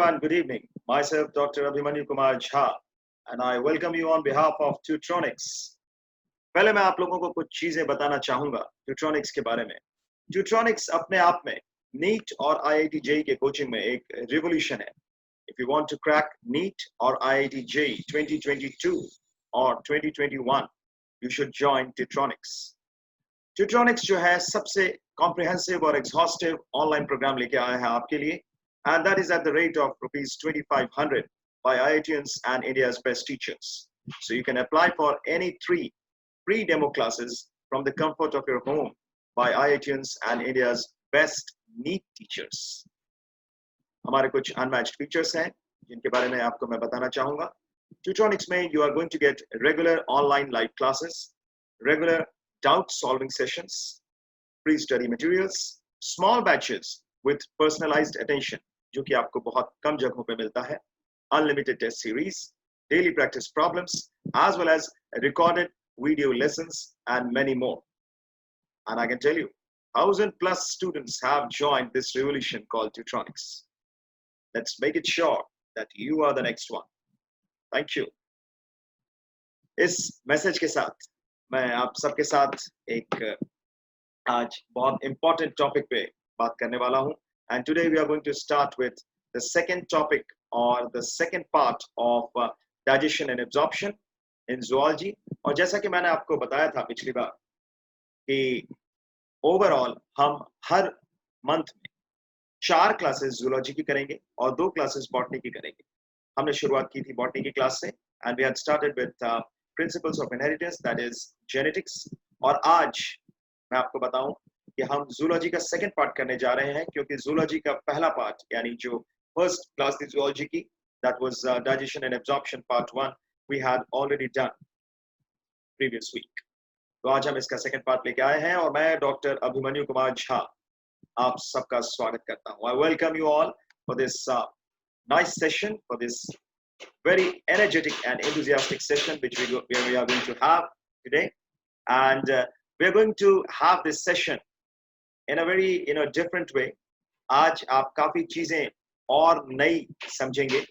and good evening. Myself, Dr. Abhimanyu Kumar Jha, and I welcome you on behalf of Tutronics. पहले मैं आप लोगों को कुछ चीजें बताना चाहूंगा ट्यूट्रॉनिक्स के बारे में। ट्यूट्रॉनिक्स अपने आप में नीट और आईआईटी जेई के कोचिंग में एक रिवॉल्यूशन है। If you want to crack NEET or IIT JEE 2022 or 2021, you should join Tutronics. Tutronics जो है सबसे comprehensive और exhaustive online program लेके आया है आपके लिए, and that is at the rate of rupees 2,500 by IITians and India's best teachers. So you can apply for any 3 free demo classes from the comfort of your home by IITians and India's best NEET teachers. हमारे कुछ unmatched features हैं जिनके बारे में आपको मैं बताना चाहूंगा। Tutronics में you are going to get regular online live classes, regular doubt solving sessions, free study materials, small batches with personalized attention जो कि आपको बहुत कम जगहों पे मिलता है, unlimited test series, daily practice problems, as well as recorded video lessons and many more. And I can tell you, 1,000+ students have joined this revolution called Tutronics. Let's make it sure that you are the next one. Thank you. इस message के साथ मैं आप सबके साथ एक आज बहुत important topic पे बात करने वाला हूँ. And today we are going to start with the second topic or the second part of digestion and absorption in zoology. और जैसा कि मैंने आपको बताया था पिछली बार कि ओवरऑल हम हर मंथ में 4 क्लासेस जूलॉजी की करेंगे और 2 क्लासेस बॉटनी की करेंगे. हमने शुरुआत की थी बॉटनी की क्लास से and we had started with principles of inheritance, that is genetics. और आज मैं आपको बताऊं कि हम जूलॉजी का सेकंड पार्ट करने जा रहे हैं क्योंकि जूलॉजी का पहला पार्ट यानी जो फर्स्ट क्लास थी जूलॉजी की, that was digestion and absorption part 1, we had already done previous week. तो आज हम इसका सेकंड पार्ट लेके आए हैं और मैं डॉक्टर अभिमन्यु कुमार झा आप सबका स्वागत करता हूं. I welcome you all for this nice session, for this very energetic and enthusiastic session which we are going to have today. And we are going to have this session in a very different way. आज आप काफी चीजें और नई समझेंगे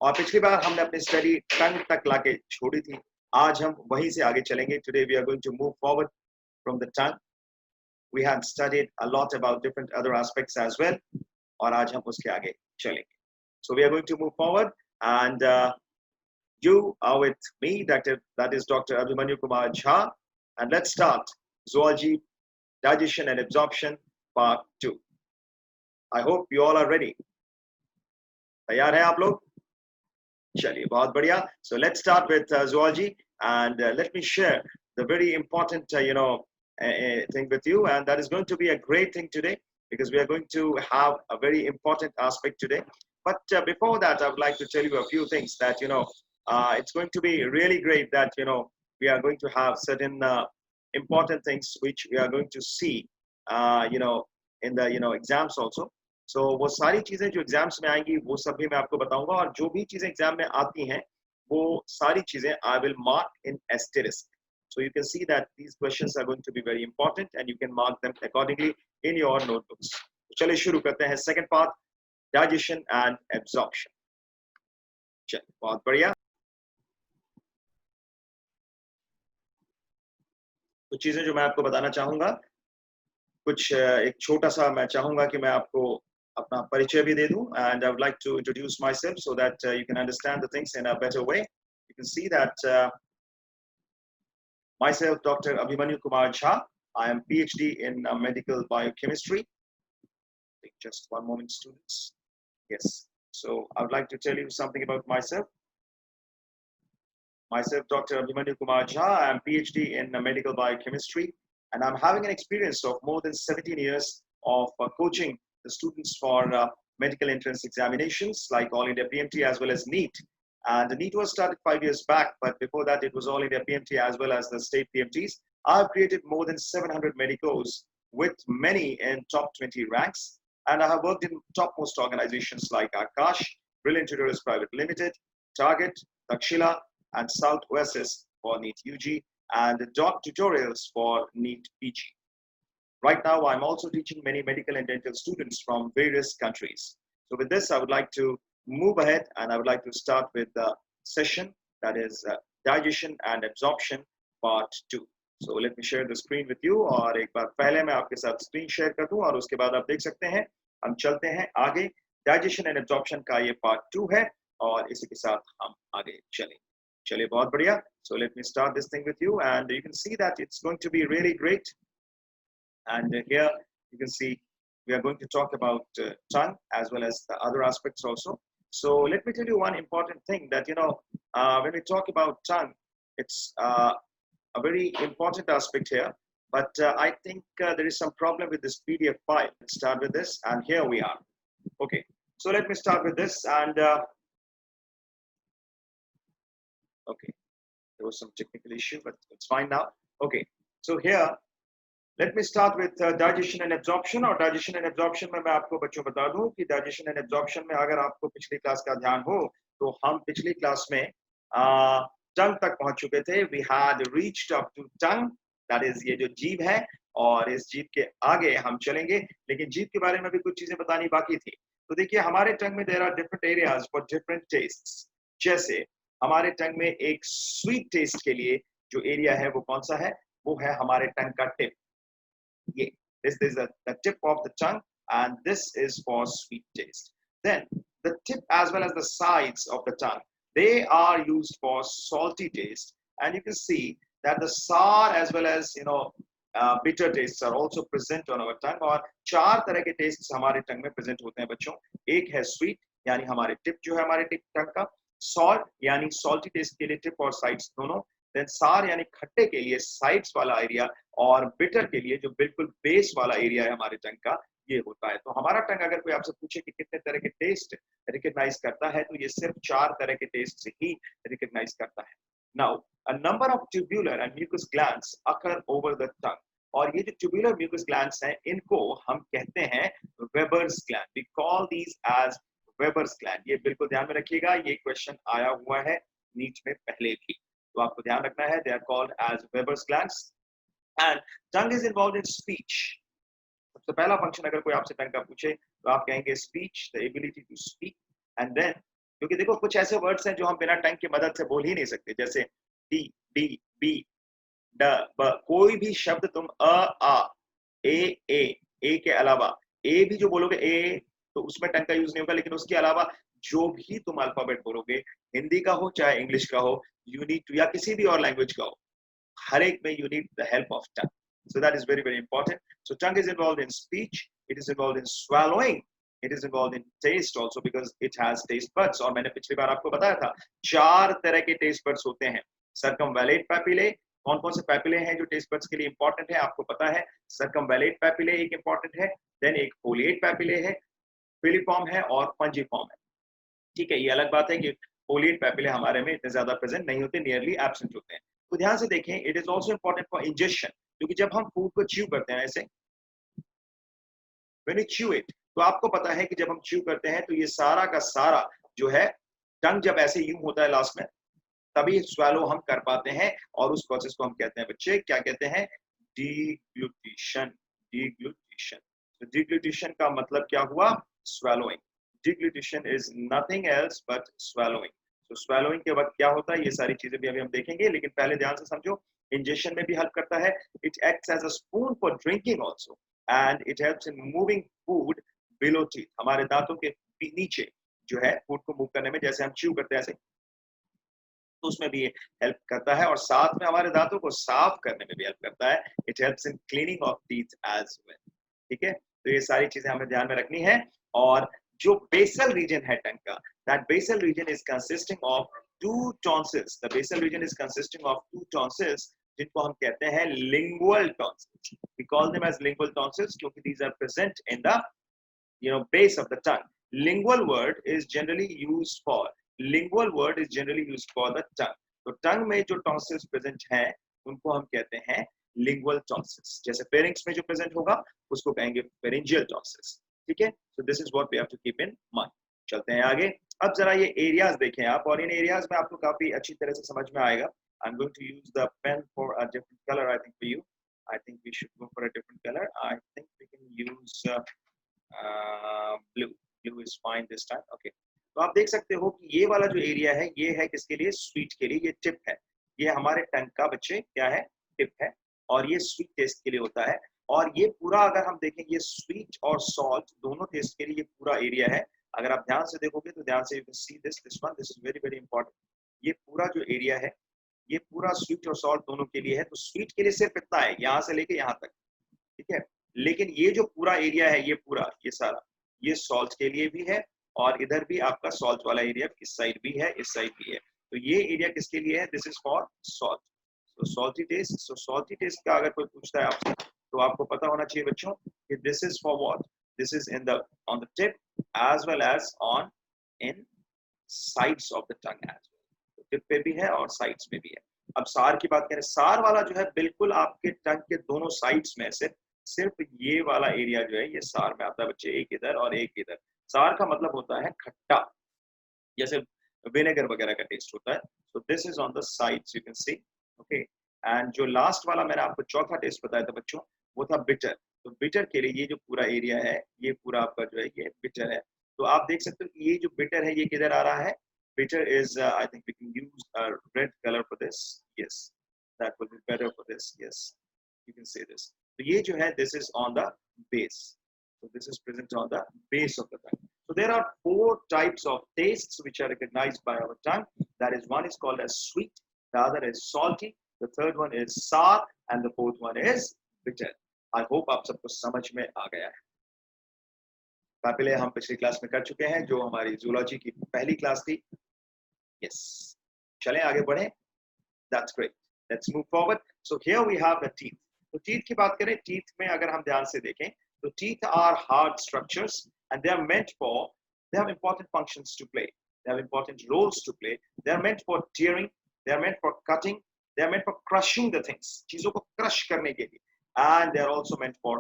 और पिछली बार हमने अपनी स्टडी टंग तक लाके छोड़ी थी. आज हम वहीं से आगे चलेंगे. Today we are going to move forward from the tongue. We had studied a lot about different other aspects as well और आज हम उसके आगे चलेंगे. So we are going to move forward and you are with me, that is Dr. Abhimanyu Kumar Jha, and let's start zoology, digestion and absorption part 2. I hope you all are ready. तैयार हैं आप लोग? चलिए बहुत बढ़िया. So let's start with zoology and let me share the very important thing with you, and that is going to be a great thing today because we are going to have a very important aspect today. But before that, I would like to tell you a few things that it's going to be really great that we are going to have certain important things which we are going to see in the exams also. So वो सारी चीजें जो exams में आएंगी वो सब भी मैं आपको बताऊंगा और जो भी चीजें एग्जाम में आती हैं वो सारी चीजें I will mark in asterisk. So you can see that these questions are going to be very important and you can mark them accordingly in your notebooks. चलिए शुरू करते हैं second part, digestion and absorption. चलिए बहुत बढ़िया. कुछ चीजें जो मैं आपको बताना चाहूंगा, कुछ एक छोटा सा मैं चाहूंगा कि मैं आपको अपना परिचय भी दे दूं, and I would like to introduce myself so that you can understand the things in a better way. You can see that myself, Dr. Abhimanyu Kumar Jha, I am PhD in medical biochemistry. Just one moment, students. Yes. So I would like to tell you something about myself. Myself, Dr. Abhimanyu Kumar Jha, I am PhD in medical biochemistry, and I'm having an experience of more than 17 years of coaching the students for medical entrance examinations like All India PMT as well as NEET. And the NEET was started 5 years back, but before that it was All India PMT as well as the state PMTs. I've created more than 700 medicos with many in top 20 ranks, and I have worked in topmost organizations like Akash, Brilliant Tutors Private Limited, Target, Takshila, and South Oasis for NEET UG, and Doc Tutorials for NEET PG. Right now, I'm also teaching many medical and dental students from various countries. So with this, I would like to move ahead, and I would like to start with the session that is digestion and absorption part 2. So let me share the screen with you, और एक बार पहले मैं आपके साथ screen share कर दूं और उसके बाद आप देख सकते हैं हम चलते हैं आगे। डाइजेशन एंड एब्जॉर्प्शन का ये पार्ट 2 है और इसी के साथ हम आगे चलें। चलिए बहुत बढ़िया। So let me start this thing with you, and you can see that it's going to be really great. And here you can see we are going to talk about tongue as well as the other aspects also. So let me tell you one important thing that, when we talk about tongue, it's a very important aspect here. But I think there is some problem with this PDF file. Let's start with this, and here we are. Okay, so let me start with this, and okay, there was some technical issue, but it's fine now. Okay, so here let me start with digestion and absorption. और digestion and absorption में मैं आपको बच्चों बता दूं कि digestion and absorption में अगर आपको पिछली क्लास का ध्यान हो तो हम पिछली क्लास में tongue तक पहुंच चुके थे। We had reached up to tongue, that is ये जो जीभ है, और इस जीभ के आगे हम चलेंगे, लेकिन जीभ के बारे में भी कुछ चीजें बतानी बाकी थी। तो देखिए हमारे टंग में there are different areas for different tastes. जैसे हमारे टंग में एक स्वीट टेस्ट के लिए जो एरिया है वो कौन सा है? वो है हमारे टंग का tip. Yeah, this is the tip of the tongue, and this is for sweet taste. Then the tip as well as the sides of the tongue, they are used for salty taste, and you can see that the sour as well as bitter tastes are also present on our tongue. और चार तरह के tastes हमारे tongue में present होते हैं बच्चों। एक है sweet यानी हमारे tip जो है हमारे tongue का, salt यानी salty taste के लिए tip और sides दोनों, then sour यानी खट्टे के लिए sides वाला एरिया, और बिटर के लिए जो बिल्कुल बेस वाला एरिया है हमारे टंग का, ये होता है। तो हमारा टंग अगर कोई आपसे पूछे कि कितने तरह के टेस्ट रिकॉग्नाइज करता है, तो ये सिर्फ चार तरह के टेस्ट से ही रिकॉग्नाइज करता है। Now a number of tubular and mucous glands occur over the tongue, और ये जो ट्यूब्यूलर म्यूकस ग्लैंड्स हैं इनको हम कहते हैं Weber's gland. We call these as Weber's gland. ये बिल्कुल ध्यान में रखिएगा, ये क्वेश्चन आया हुआ है नीट में पहले भी, तो आपको ध्यान रखना है। They are called as Weber's glands. And tongue is involved in speech. सबसे पहला फंक्शन अगर कोई आपसे टंग का पूछे तो आप कहेंगे speech, the ability to speak. And then क्योंकि देखो कुछ ऐसे वर्ड्स हैं जो हम बिना टंग की मदद से बोल ही नहीं सकते, जैसे टी, डी, बी, ड, ब। कोई भी शब्द तुम आ, ए के अलावा, ए भी जो बोलोगे ए, तो उसमें टंग का यूज नहीं होगा, लेकिन उसके अलावा जो भी तुम अल्फाबेट बोलोगे, हिंदी का हो चाहे इंग्लिश का हो, यू नीड टू, या किसी भी और लैंग्वेज का हो, हर एक में you need the help of tongue. So that is very, very important. So tongue is involved in speech, it is involved in swallowing, it is involved in taste also because it has taste buds. और मैंने पिछली बार आपको बताया था चार तरह के taste buds होते हैं। circumvallate papillae, कौन कौन से पैपिले हैं जो टेस्ट बड्स के लिए इंपॉर्टेंट है आपको पता है। circumvallate papillae एक इंपॉर्टेंट है, देन एक foliate papillae है, filiform है और pungiform है। ठीक है, ये अलग बात है कि foliate papillae हमारे में इतने ज्यादा प्रेजेंट नहीं होते, नियरली एब्सेंट होते हैं। तो ध्यान से देखें, it is also important for injection, क्योंकि जब हम फूड को च्यू करते हैं ऐसे, व्हेन यू च्यू इट, तो आपको पता है कि जब हम च्यू करते हैं तो ये सारा का सारा जो है टंग जब ऐसे यूं होता है लास्ट में, तभी स्वेलो हम कर पाते हैं, और उस प्रोसेस को हम कहते हैं बच्चे, क्या कहते हैं? डिग्लूटिशन। डिग्लूटिशन। तो डिग्लूटिशन का मतलब क्या हुआ? Swallowing. Deglutition is nothing else but swallowing. तो स्वेलोइंग के वक्त क्या होता है, ये सारी चीजें भी अभी हम देखेंगे, लेकिन पहले ध्यान से समझो, इंजेक्शन में भी हेल्प करता है। It acts as a spoon for drinking also, and it helps in moving food below teeth, हमारे दांतों के नीचे जो है फूड को मूव करने में, जैसे हम च्यू करते हैं ऐसे, तो उसमें भी हेल्प करता है, और साथ में हमारे दांतों को साफ करने में भी हेल्प करता है। It helps in cleaning of teeth as well. ठीक है, तो ये सारी चीजें हमें ध्यान में रखनी है। और जो बेसल रीजन है टंग का, that basal region is consisting of two tonsils. The basal region is consisting of two tonsils, जिनको हम कहते हैं lingual tonsils. We call them as lingual tonsils क्योंकि these are present in the base of the tongue. Lingual word is generally used for the tongue. तो tongue में जो tonsils present हैं उनको हम कहते हैं lingual tonsils. जैसे pharynx में जो present होगा उसको कहेंगे pharyngeal tonsils. ठीक है, so this is what we have to keep in mind. चलते हैं आगे। अब जरा ये areas देखें आप, और इन areas में आपको काफी अच्छी तरह से समझ में आएगा। I'm going to use the pen for a different color, I think, for you. I think we should go for a different color. I think we can use blue. Blue is fine this time. Okay. तो आप देख सकते हो कि ये वाला जो area है ये है किसके लिए, स्वीट के लिए, ये टिप है, ये हमारे टंग का बच्चे क्या है, टिप है, और ये स्वीट टेस्ट के लिए होता है। और ये पूरा अगर हम देखें ये स्वीट और सॉल्ट दोनों टेस्ट के लिए ये पूरा एरिया है। अगर आप ध्यान से देखोगे तो ध्यान से you can see this one, this is very very important. ये पूरा जो एरिया है ये पूरा स्वीट और सॉल्ट दोनों के लिए है। तो स्वीट के लिए सिर्फ इतना है, यहाँ से लेके यहाँ तक, ठीक है। लेकिन ये जो पूरा एरिया है ये पूरा ये सारा ये सॉल्ट के लिए भी है, और इधर भी आपका सॉल्ट वाला एरिया इस साइड भी है, इस साइड भी है। तो ये एरिया किसके लिए है, this is for salt. So salty taste, so salty taste का अगर कोई पूछता है आपसे तो आपको पता होना चाहिए बच्चों कि this is for what, this is in the on the tip as well as on in sides of the tongue as well. Tip पे भी है और साइड्स में भी है। अब सार की बात करें, सार वाला जो है बिल्कुल आपके टंग के दोनों साइड्स में से सिर्फ ये वाला एरिया जो है ये सार में आता है बच्चे, एक इधर और एक इधर। सार का मतलब होता है खट्टा, जैसे विनेगर वगैरह का टेस्ट होता है। सो this is on the sides, you can C, okay. And जो लास्ट वाला मैंने आपको चौथा टेस्ट बताया था बच्चों वो था बिटर। तो बिटर के लिए ये जो पूरा एरिया है ये पूरा आपका जो है ये बिटर है। तो आप देख सकते हो कि ये जो बिटर है ये किधर आ रहा है, bitter is I think we can use a red color for this, yes, that will be better for this, yes, you can say this. So ये जो है this is on the base, so this is present on the base of the tongue. So there are 4 types of tastes which are recognized by our tongue. That is, one is called as sweet, the other is salty, the third one is sour, and the fourth one is bitter. I hope आप सबको समझ में आ गया है। पहले हम पिछली class में कर चुके हैं जो हमारी जूलॉजी की पहली क्लास थी। Yes. चलें आगे बढ़ें। That's great. Let's move forward. So here we have the teeth. तो teeth की बात करें, teeth में अगर हम ध्यान से देखें तो teeth are hard structures and they are meant for, they have important functions to play. They have important roles to play. They are meant for tearing. They are meant for cutting. They are meant for crushing the things. चीजों को crush करने के लिए. And they are also meant for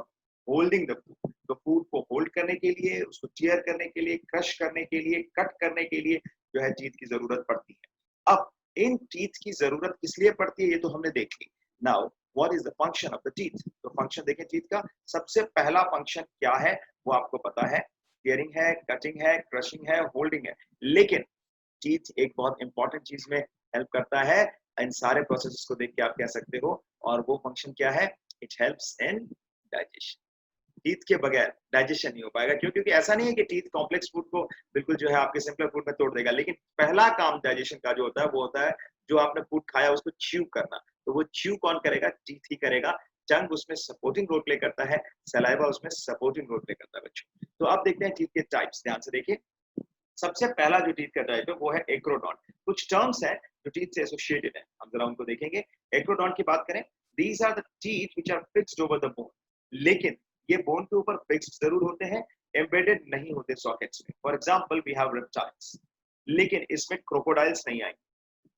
holding the food. तो food को hold करने के लिए, उसको tear करने के लिए, crush करने के लिए, cut करने के लिए जो है टीथ की जरूरत पड़ती है। अब इन टीथ की जरूरत किस लिए पड़ती है ये तो हमने देख ली। Now what is the function of the teeth, तो फंक्शन देखें टीथ का, सबसे पहला फंक्शन क्या है वो आपको पता है, टीयरिंग है, कटिंग है, क्रशिंग है, होल्डिंग है। लेकिन टीथ एक बहुत इंपॉर्टेंट चीज में हेल्प करता है, इन सारे प्रोसेसेस को देख के आप कह सकते हो, और वो फंक्शन क्या है, it helps in digestion. Teeth के बगैर डाइजेशन नहीं हो पाएगा, क्यों, क्योंकि ऐसा नहीं है कि टीथ कॉम्प्लेक्स फूड को बिल्कुल जो है आपके सिंपल फूड में तोड़ देगा, लेकिन पहला काम डाइजेशन का जो होता है वो होता है जो आपने फूड खाया उसको च्यू करना। तो वो च्यू कौन करेगा, टीथ ही करेगा। टंग उसमें सपोर्टिंग रोल प्ले करता है, सलाइवा उसमें सपोर्टिंग रोल प्ले करता है बच्चों। तो अब देखते हैं टीथ के टाइप्स, ध्यान से देखिए। सबसे पहला जो टीथ का टाइप है वो है एक्रोडॉन्ट। कुछ टर्म्स हैं जो टीथ से एसोसिएटेड है, हम जरा उनको देखेंगे। एक्रोडॉन्ट की बात करें, these are the teeth which are fixed over the bone, लेकिन ये बोन के ऊपर फिक्स्ड जरूर होते हैं, एम्बेडेड नहीं होते सॉकेट्स में। For example we have reptiles, लेकिन इसमें क्रोकोडाइल्स नहीं आएंगे।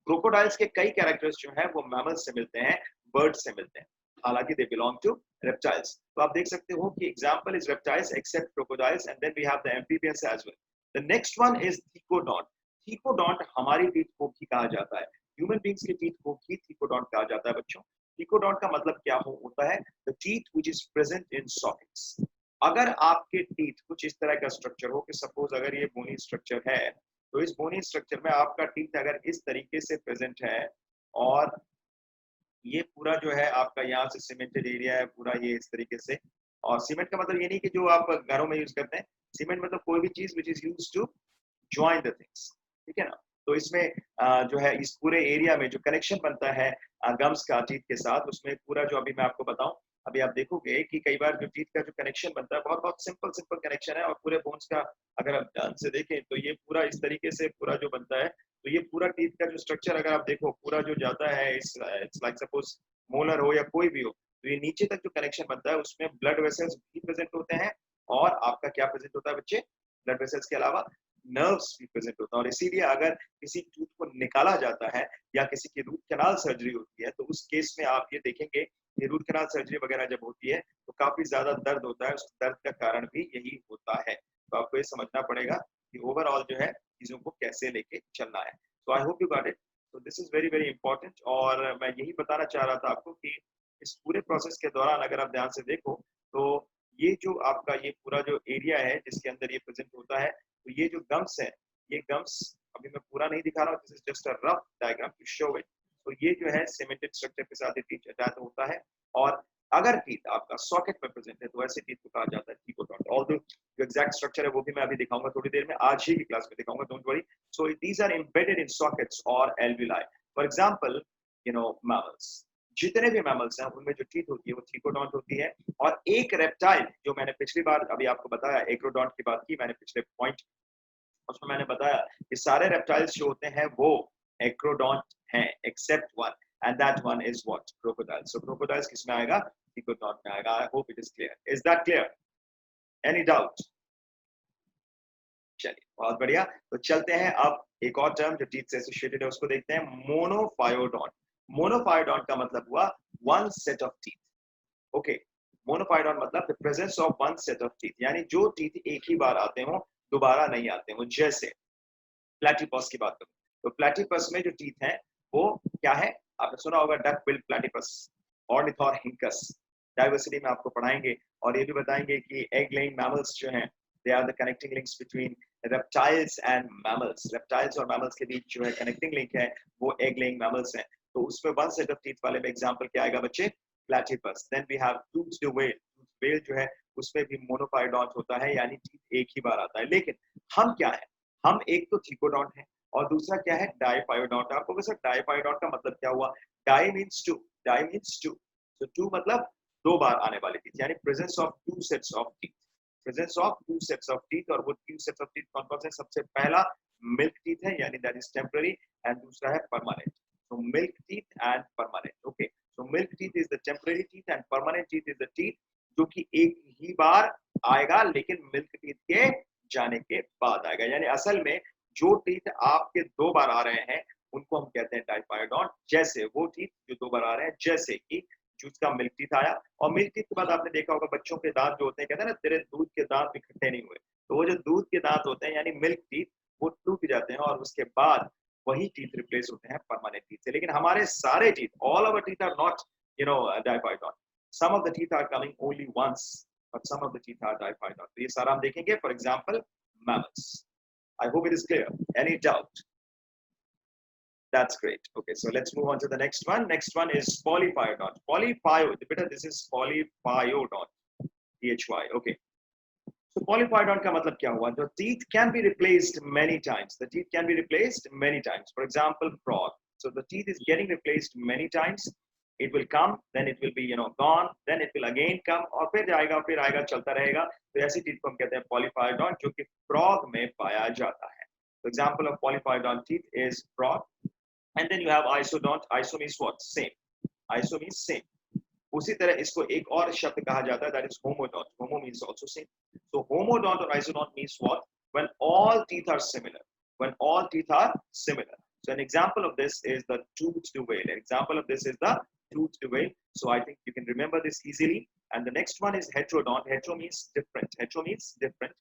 क्रोकोडाइल्स के कई कैरेक्टर्स जो हैं वो मैमल्स से मिलते हैं, बर्ड्स से मिलते हैं, हालांकि दे बिलोंग टू रेप्टाइल्स। तो आप देख सकते हो कि example is reptiles except crocodiles, and then we have the amphibians as well. The next one is thecodont. Thecodont हमारी टीथ को भी कहा जाता है, ह्यूमन बींग्स की टीथ को भी थीकोडॉन्ट कहा जाता है बच्चों। थीकोडॉन्ट का मतलब क्या होता है, the teeth which is present in sockets. अगर आपके टीथ कुछ इस तरह का स्ट्रक्चर हो कि सपोज अगर ये बोनी स्ट्रक्चर है, तो इस बोनी स्ट्रक्चर में आपका टीथ अगर इस तरीके से प्रेजेंट है, और ये पूरा जो है आपका यहाँ से सीमेंटेड एरिया है पूरा ये इस तरीके से, और सीमेंट का मतलब ये नहीं कि जो आप घरों में यूज करते हैं, सीमेंट मतलब कोई भी चीज which is use to join the things, ठीक है ना। तो इसमें जो है इस पूरे एरिया में जो कनेक्शन बनता है गम्स का टीथ के साथ, उसमें पूरा जो अभी मैं आपको बताऊं, अभी आप देखोगे कि कई बार जो टीथ का जो कनेक्शन बनता है बहुत बहुत सिंपल सिंपल कनेक्शन है, और पूरे बोन्स का अगर आप ध्यान से देखें तो ये पूरा इस तरीके से पूरा जो बनता है, तो ये पूरा टीथ का जो स्ट्रक्चर अगर आप देखो पूरा जो जाता है, इट्स लाइक सपोज मोलर हो या कोई भी हो, तो ये नीचे तक जो कनेक्शन बनता है उसमें ब्लड वेसल्स भी प्रेजेंट होते हैं, और आपका क्या प्रेजेंट होता है बच्चे, ब्लड वेसल्स के अलावा नर्व्स भी प्रेजेंट होता है। और इसीलिए अगर किसी टूथ को निकाला जाता है या किसी की रूट कैनाल सर्जरी होती है, तो उस केस में आप ये देखेंगे कि रूट कैनाल सर्जरी वगैरह जब होती है तो काफी ज्यादा दर्द होता है, उस दर्द का कारण भी यही होता है। तो आपको ये समझना पड़ेगा कि ओवरऑल जो है चीजों को कैसे लेके चलना है। तो I hope you got it. तो this is very very important, और मैं यही बताना चाह रहा था आपको कि इस पूरे प्रोसेस के दौरान अगर आप ध्यान से देखो तो ये जो आपका ये पूरा जो एरिया है जिसके अंदर ये प्रेजेंट होता है, तो ये जो गम्स है ये गम्स अभी मैं पूरा नहीं दिखा रहा हूँ, this is just a rough diagram to show it. तो ये जो है सीमेंटेड स्ट्रक्चर के साथ टीथ अटैच होता है, और अगर टीथ आपका सॉकेट में प्रेजेंट है तो ऐसे टीथ को कहा जाता है थीकोडोंट। ऑल्दो जो एग्जैक्ट स्ट्रक्चर है वो भी मैं अभी दिखाऊंगा थोड़ी देर में, आज ही की क्लास में दिखाऊंगा, don't worry. So these are embedded in sockets और एल्विलाई। फॉर एग्जांपल मैमल्स, जितने भी मैमल्स हैं उनमें जो टीथ होती है वो थीकोडोंट होती है। और एक रेप्टाइल जो मैंने पिछली बार अभी आपको बताया, एक्रोडोंट की बात की मैंने पिछले पॉइंट, उसमें मैंने बताया कि सारे रेप्टाइल्स जो होते हैं वो एक्रोडोंट हैं except one, and that one is what? Crocodile. So crocodiles किसमें आएगा? थीकोडोंट में आएगा। I hope it is clear. Is that clear? Any doubt? चलिए बहुत बढ़िया। तो चलते हैं अब एक और टर्म जो टीथ से एसोसिएटेड है उसको देखते हैं, मोनोफायोडोंट। मोनोफायोडोंट का मतलब हुआ one set of teeth. Okay, monophyodont मतलब the presence of one set of teeth, यानी जो टीथ एक ही बार आते हो दोबारा नहीं आते हो। जैसे प्लेटिपस की बात करूं तो प्लेटिपस में जो टीथ हैं वो क्या है? आपने सुना होगा डक बिल्ड प्लेटिपस, ऑर्निथोरहिंकस। डाइवर्सिटी में आपको पढ़ाएंगे और ये भी बताएंगे कि एग लेइंग मैमल्स जो हैं, they are the connecting links between reptiles and mammals. Reptiles और मैमल्स के बीच जो है कनेक्टिंग लिंक है वो एग लेइंग मैमल्स हैं। तो उसमें वन सेट ऑफ टीथ वाले में एग्जांपल क्या आएगा बच्चे? Platypus. Then we have toothed whale. Toothed whale जो है उसमें भी मोनोफायोडोंट होता है, यानी टीथ एक ही बार आता है। लेकिन हम क्या है? हम एक तो थीकोडोंट है और दूसरा क्या है? डाइफायोडोंट। आपको वैसे डाइफायोडोंट का मतलब क्या हुआ? Di means two, di means two, तो टू मतलब दो बार आने वाली टीथ, यानी presence of two sets of teeth. Presence of two sets of teeth, और वो टू सेट्स ऑफ टीथ कौन कौन से? सबसे पहला मिल्क टीथ है, यानी दैट इज टेम्पररी, एंड दूसरा है permanent. so milk teeth and permanent, okay, so milk teeth is the temporary teeth and permanent teeth is the teeth जो कि एक ही बार आएगा लेकिन मिल्क टीथ के जाने के बाद आएगा। यानी असल में जो टीथ आपके दो बार आ रहे हैं उनको हम कहते हैं डाइफायोडोंट। जैसे वो टीथ जो दो बार आ रहे हैं, जैसे कि जिसका मिल्क टीथ आया, और मिल्क टीथ के बाद आपने देखा होगा बच्चों के दांत जो होते हैं, कहते हैं ना तेरे दूध के दांत भी खट्टे नहीं हुए, तो वो जो दूध के दांत होते हैं यानी मिल्क टीथ, वो टूट जाते हैं और उसके बाद वही टीथ रिप्लेस होते हैं परमानेंट टीथ से। लेकिन हमारे सारे teeth, all our teeth are not diphyodont. Some of the teeth are coming only once, but some of the teeth are diphyodont. तो ये सारा हम देखेंगे। For example, mammals. I hope it is clear. Any doubt? That's great. Okay, so let's move on to the next one. Next one is polyphyodont. Beta, this is polyphyodont. PHY. Okay. So polyphyodont का मतलब क्या हुआ? The teeth can be replaced many times. The teeth can be replaced many times. For example, frog. So the teeth is getting replaced many times. It will come, then it will be gone, then it will again come, और फिर आएगा चलता रहेगा। तो ऐसी teeth को हम कहते हैं polyphyodont, जो कि frog में पाया जाता है। So example of polyphyodont teeth is frog. And then you have isodont. Iso means what? Same. Iso means same. उसी तरह इसको एक और शब्द कहा जाता है, that is homodont. Homo means also same. So homodont or isodont means what? When all teeth are similar. When all teeth are similar. So an example of this is the toothed whale. An example of this is the toothed whale. So I think you can remember this easily. And the next one is heterodont. Hetero means different. Hetero means different.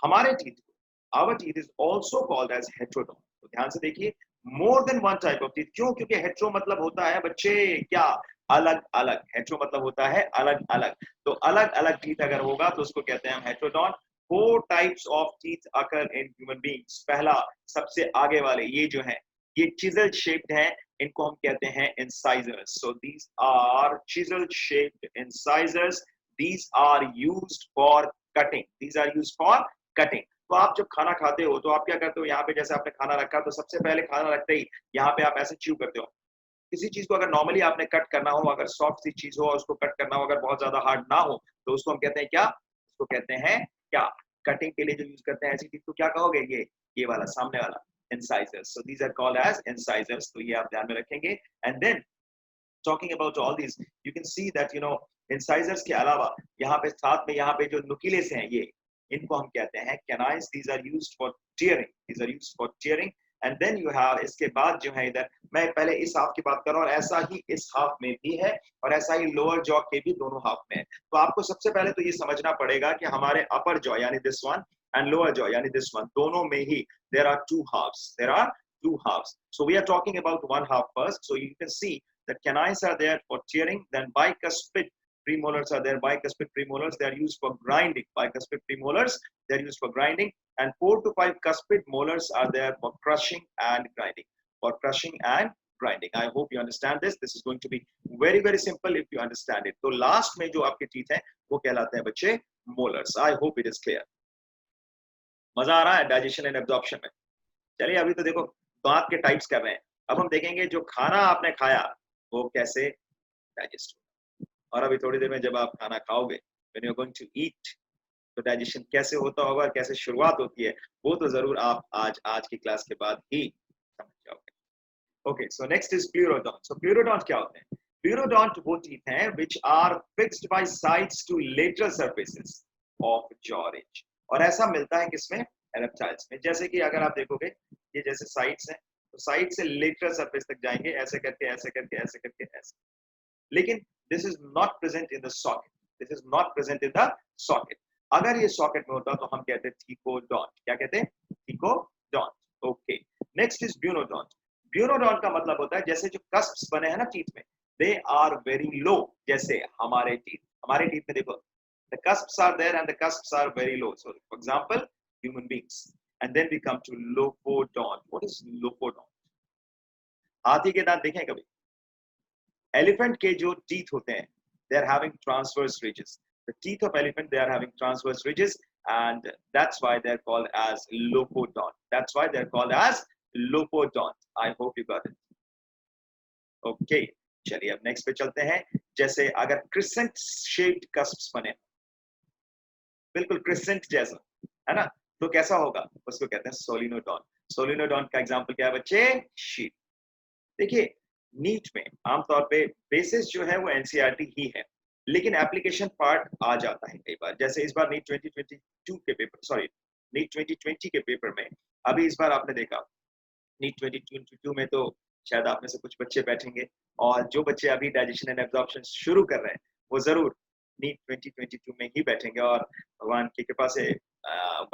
हमारे teeth, our teeth is also called as heterodont. तो ध्यान से देखिए, more than one type of teeth. क्यों? क्योंकि hetero मतलब होता है बच्चे क्या? अलग अलग। हेट्रो मतलब होता है अलग अलग। तो अलग अलग टीथ अगर होगा तो उसको कहते हैं हम heterodont. 4 types of teeth occur in human beings. पहला सबसे आगे वाले ये जो हैं, ये चिजल शेप्ड हैं, इनको हम कहते हैं incisors. So these are chisel shaped incisors. These are used for cutting. These are used for cutting. तो आप जब खाना खाते हो तो आप क्या करते हो? यहाँ पे जैसे आपने खाना रखा तो सबसे पहले खाना रखते ही यहाँ पे आप ऐसे च्यू करते हो। किसी चीज को अगर नॉर्मली आपने कट करना हो, अगर सॉफ्ट सी चीज हो और उसको कट करना हो, अगर बहुत ज्यादा हार्ड ना हो, तो उसको हम कहते हैं क्या? उसको कहते हैं क्या? कटिंग के लिए जो यूज करते हैं ऐसी चीज को क्या कहोगे? ये वाला सामने वाला incisors. So these are called as incisors. तो ये आप ध्यान में रखेंगे। And then talking about all this, you can see that incisors के अलावा यहाँ पे साथ में यहाँ पे जो नुकीले से हैं, ये इनको हम कहते हैं canines. These are used for tearing. These are used for tearing. And then you have, इसके बाद जो है इधर, मैं पहले इस हाफ की बात कर रहा हूँ और ऐसा ही इस हाफ में भी है और ऐसा ही लोअर जॉ के भी दोनों हाफ में है। तो आपको सबसे पहले तो ये समझना पड़ेगा कि हमारे अपर जॉ यानी this one and lower jaw यानी दिस वन, दोनों में ही there are two halves. There are two halves. So we are talking about one half first. So you can see that canines are there for tearing. Then bicuspid premolars are there, bicuspid premolars, they are used for grinding. Bicuspid premolars, they are used for grinding, and 4 to 5 cuspid molars are there for crushing and grinding. For crushing and grinding. I hope you understand this. This is going to be very very simple if you understand it. तो last में जो आपके teeth हैं वो कहलाते हैं बच्चे molars. I hope it is clear. मजा आ रहा है digestion and absorption में? चलिए अभी तो देखो दांत के टाइप्स कर रहे हैं. अब हम देखेंगे जो खाना आपने खाया वो कैसे डाइजेस्ट होगा. और अभी थोड़ी देर में जब आप खाना खाओगे, when you're going to eat, तो डाइजेशन कैसे होता होगा, कैसे शुरुआत होती है, वो तो जरूर आप आज की क्लास के बाद ही समझ जाओगे. Okay, so next is pleurodont. So pleurodont क्या होते हैं? Pleurodont वो teeth हैं which are fixed by sides to lateral surfaces of jaw ridge. और ऐसा मिलता है किसमें? Reptiles में. जैसे कि अगर आप देखोगे ये जैसे साइड्स हैं, तो साइड से लेटरल सरफेस तक जाएंगे, ऐसे करके ऐसे करके ऐसे करके ऐसे. लेकिन this is not present in the socket. This is not present in the socket. अगर ये सॉकेट में होता तो हम कहते हैं थीकोडॉन्ट. क्या कहते हैं? Thecodont. Okay. Next is bunodont. Bunodont का मतलब होता है जैसे जो कस्प्स बने हैं ना टीथ में, दे आर वेरी लो. जैसे हमारे टीथ में देखो, the cusps are there and the cusps are very low. So for example, human beings. And then we come to lophodont. What is lophodont? हाथी के दांत देखें कभी? एलिफेंट के जो टीथ होते हैं, they are having transverse ridges. The teeth of elephant, they are having transverse ridges, and that's why they're called as lophodont. That's why they're called as lophodont. I hope you got it. Okay, चलिए अब next पे चलते हैं. जैसे अगर crescent shaped कस्प्स बने, बिल्कुल crescent जैसा, है ना, तो कैसा होगा? उसको कहते हैं सोलिनोडॉन्ट. सोलिनोडॉन्ट का एग्जांपल क्या है बच्चे? शीप. देखिए नीट में आमतौर पे बेसिस जो है वो एनसीईआरटी ही है, लेकिन एप्लीकेशन पार्ट आ जाता है कई बार. जैसे इस बार नीट 2022 के पेपर, सॉरी नीट 2020 के पेपर में, अभी इस बार आपने देखा नीट 2022 में तो शायद आप में से कुछ बच्चे बैठेंगे, और जो बच्चे अभी डाइजेशन एंड एब्जॉर्प्शन शुरू कर रहे हैं वो जरूर नीट 2022 में ही बैठेंगे. और भगवान की कृपा से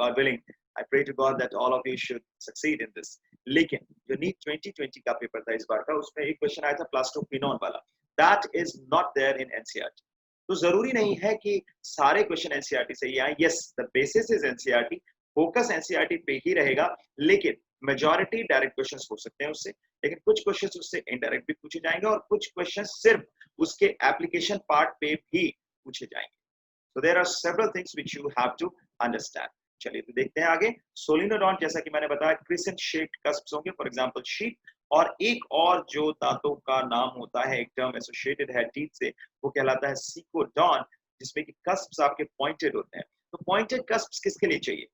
God willing, I pray to God that all of you should succeed in this. लेकिन जो नीट 2020 का पेपर था इस बार का, उसमें एक क्वेश्चन आया था प्लास्टोक्विनोन वाला. That is not there in NCERT. तो जरूरी नहीं है कि सारे क्वेश्चन एनसीईआरटी से ही आए. Yes, the basis is NCERT, focus NCERT पे ही रहेगा, लेकिन मेजॉरिटी डायरेक्ट क्वेश्चंस हो सकते हैं उससे, लेकिन कुछ क्वेश्चंस उससे इनडायरेक्ट भी पूछे जाएंगे और कुछ क्वेश्चंस सिर्फ उसके एप्लीकेशन पार्ट पे भी पूछे जाएंगे. So there are several things which you have to understand. चलिए तो देखते हैं आगे. सोलिनोडॉन्ट जैसा कि मैंने बताया क्रिसेंट शेप्ड कस्प्स होंगे, फॉर एग्जांपल शीप. और एक और जो दांतों का नाम होता है, एक टर्म एसोसिएटेड है टीथ से, वो कहलाता है सीकोडॉन्ट, जिसमें कि कस्प्स आपके पॉइंटेड होते हैं. तो पॉइंटेड कस्प्स किसके लिए चाहिए?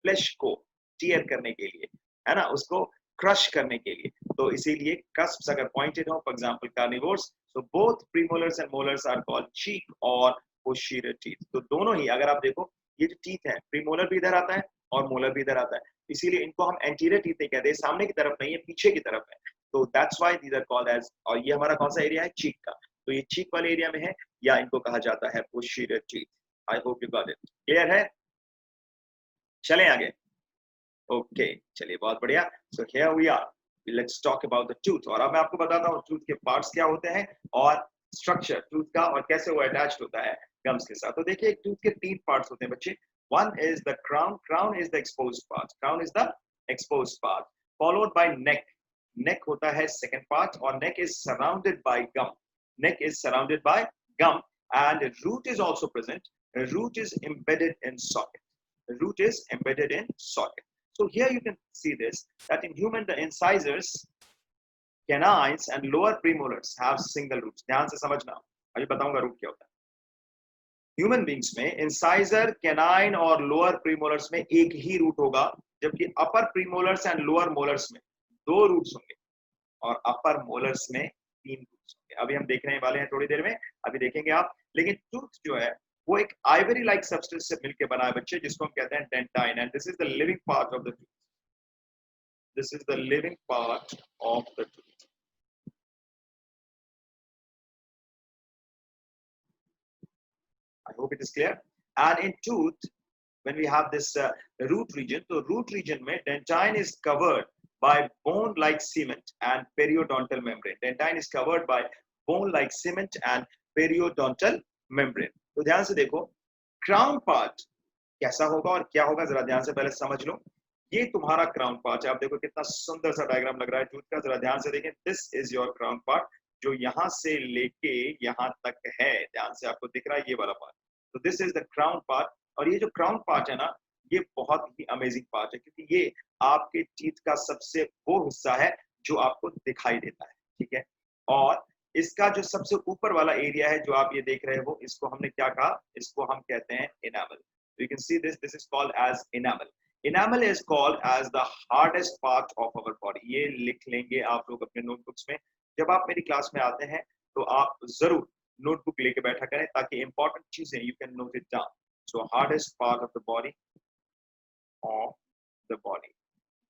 फ्लेश को टीयर करने के लिए, है ना, उसको क्रश करने के लिए. तो इसीलिए कस्प्स अगर पॉइंटेड हो, फॉर एग्जांपल कार्निवोर्स, तो both premolars and molars are called cheek और पोस्टीरियर टीथ. तो दोनों ही, अगर आप देखो ये जो टीथ है, प्रीमोलर भी इधर आता है और मोलर भी इधर आता है, इसीलिए इनको हम एंटीरियर टीथ नहीं कहते, सामने की तरफ नहीं है, पीछे की तरफ है. तो that's why these are called as. और ये हमारा कौन सा एरिया है? चीक का. तो ये चीक वाले एरिया में है, या इनको कहा जाता है posterior teeth. I hope you got it. Clear है? चलें आगे. ओके, चलिए बहुत बढ़िया. So here we are, let's talk about the tooth. और अब मैं आपको बताता हूँ टूथ के पार्ट्स क्या होते हैं और स्ट्रक्चर टूथ का, और कैसे वो अटैच्ड होता है गम्स के साथ. तो देखिए टूथ के 3 पार्ट्स होते हैं बच्चे. One is the crown. Crown is the exposed part. Crown is the exposed part. Followed by neck. Neck होता है second part, और neck is surrounded by gum. Neck is surrounded by gum, and root is also present. Root is embedded in socket. Root is embedded in socket. So here you can see this, that in human the incisors, canines and lower premolars have single roots. ध्यान से समझना, अभी बताऊंगा root क्या होता है. Human beings में incisor, canine और लोअर प्रीमोलर्स में एक ही रूट होगा, जबकि अपर प्रीमोलर्स एंड लोअर मोलर्स में 2 रूट्स होंगे और अपर मोलर्स में 3 रूट्स होंगे. अभी हम देखने वाले हैं थोड़ी देर में, अभी देखेंगे आप. लेकिन टूथ जो है वो एक आइवरी लाइक सब्सटेंस से मिलकर बना है बच्चे, जिसको हम कहते हैं dentine. And this is the living part of the tooth. This is the living part of the tooth. I hope it is clear. And in tooth, when we have this root region, so root region में dentine is covered by bone-like cement and periodontal membrane. Dentine is covered by bone-like cement and periodontal membrane. तो ध्यान से देखो, crown part कैसा होगा और क्या होगा, जरा ध्यान से पहले समझ लो। ये तुम्हारा क्राउन पार्ट है। आप देखो कितना सुंदर सा डायग्राम लग रहा है जूट का, जरा ध्यान से देखें। This is your crown part, जो यहाँ से लेके यहाँ तक है। ध्यान से आपको दिख रहा है ये वाला पार्ट। तो this is the crown part. और ये जो क्राउन पार्ट है ना, ये बहुत ही अमेजिंग पार्ट है, क्योंकि ये आपके टीथ का सबसे वो हिस्सा है जो आपको दिखाई देता है। ठीक है। और इसका जो सबसे ऊपर वाला एरिया है जो आप ये देख रहे हो, इसको हमने क्या कहा, इसको हम कहते हैं enamel. You can see this is called as enamel. Enamel is called as the hardest part of our body. ये लिख लेंगे आप लोग अपने नोटबुक्स में। जब आप मेरी क्लास में आते हैं तो आप जरूर नोटबुक लेके बैठा करें, ताकि इंपॉर्टेंट चीजें you can note it down. So hardest part of the body, of the body.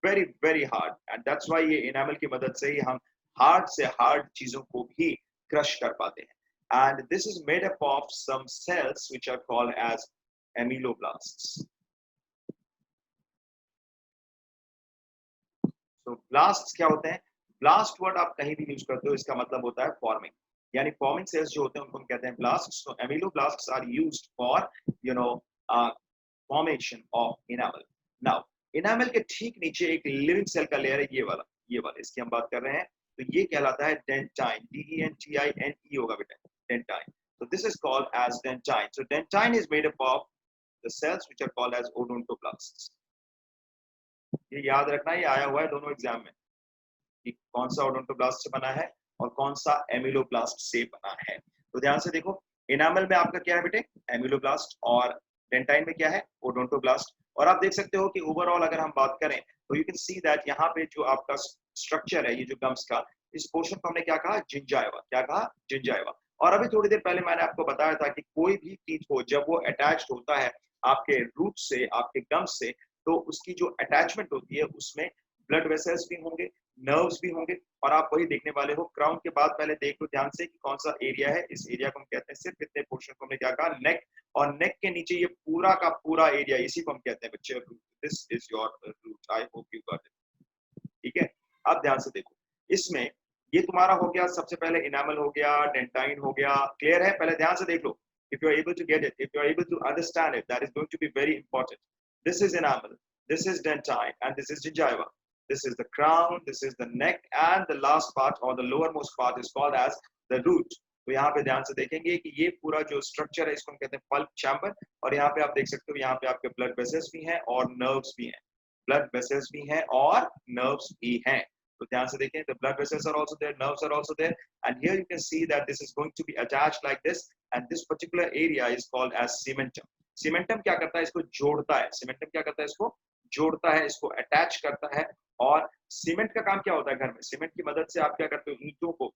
Very very hard, and that's why ये enamel की मदद से ही हम हार्ड से हार्ड चीजों को भी क्रश कर पाते हैं। And this is made up of some cells which are called as amyloblasts. तो ब्लास्ट क्या होते हैं? ब्लास्ट वर्ड आप कहीं भी यूज करते हो, इसका मतलब होता है फॉर्मिंग, यानी फॉर्मिंग सेल्स जो होते हैं उनको हम कहते हैं ब्लास्ट्स। तो ameloblasts are used for you know formation of enamel. Now enamel के ठीक नीचे एक लिविंग सेल का लेयर है, ये वाला इसकी हम बात कर रहे हैं। तो ये कहलाता है डेंटाइन, DENTINE होगा बेटा, dentine. So this is called as dentine. So dentine is made up of the cells which are called as odontoblasts. ये याद रखना, ये आया हुआ है दोनों एग्जाम में कि कौन सा ओडोंटोब्लास्ट से बना है और कौन सा एमिलोब्लास्ट से बना है। तो ध्यान से देखो, इनामल में आपका क्या है बेटे, एमिलोब्लास्ट, और डेंटाइन में क्या है, ओडोंटोब्लास्ट। और आप देख सकते हो कि ओवरऑल अगर हम बात करें तो यू कैन सी दैट यहाँ पे जो आपका स्ट्रक्चर है, ये जो गम्स का, इस पोर्शन को हमने क्या कहा, जिंजाइवा। क्या कहा, जिंजाइवा। और अभी थोड़ी देर पहले मैंने आपको बताया था कि कोई भी टीथ हो, जब वो अटैच्ड होता है आपके रूट से, आपके गम्स से, तो उसकी जो अटैचमेंट होती है उसमें ब्लड वेसल्स भी होंगे, नर्व्स भी होंगे, और आप वही देखने वाले हो। क्राउन के बाद पहले देख लो ध्यान से कि कौन सा एरिया है। इस एरिया को हम कहते हैं, सिर्फ इतने पोर्शन को हमने क्या कहा, नेक। और नेक के नीचे ये पूरा का पूरा एरिया, इसी को हम कहते हैं बच्चे root. This is your root. I hope you got it. ठीक है। अब ध्यान से देखो, इसमें ये तुम्हारा हो गया, सबसे पहले इनामल हो गया, डेंटाइन हो गया। क्लियर है? पहले ध्यान से देख लो। If you are able to get it, if you are able to understand it, that is going to be very important. This is enamel, this is dentine, and this is gingiva. This is the crown, this is the neck, and the last part or the lowermost part is called as the root. तो यहाँ पे ध्यान से देखेंगे कि ये पूरा जो स्ट्रक्चर है इसको हम कहते हैं पल्प चैम्बर। और यहाँ पे आप देख सकते हो, यहाँ पे आपके ब्लड वेसल्स भी हैं और नर्व्स भी हैं। ब्लड वेसल्स भी हैं और नर्व्स भी हैं। तो ध्यान से देखें, the blood vessels are also there, nerves are also there, and here you can see that this is going to be attached like this, and this particular area is called as cementum. Cementum क्या करता है, इसको जोड़ता है। cementum क्या करता है, इसको जोड़ता है, इसको अटैच करता है। और सीमेंट का काम क्या होता है घर में, सीमेंट की मदद से आप क्या करते हो, ईंटों को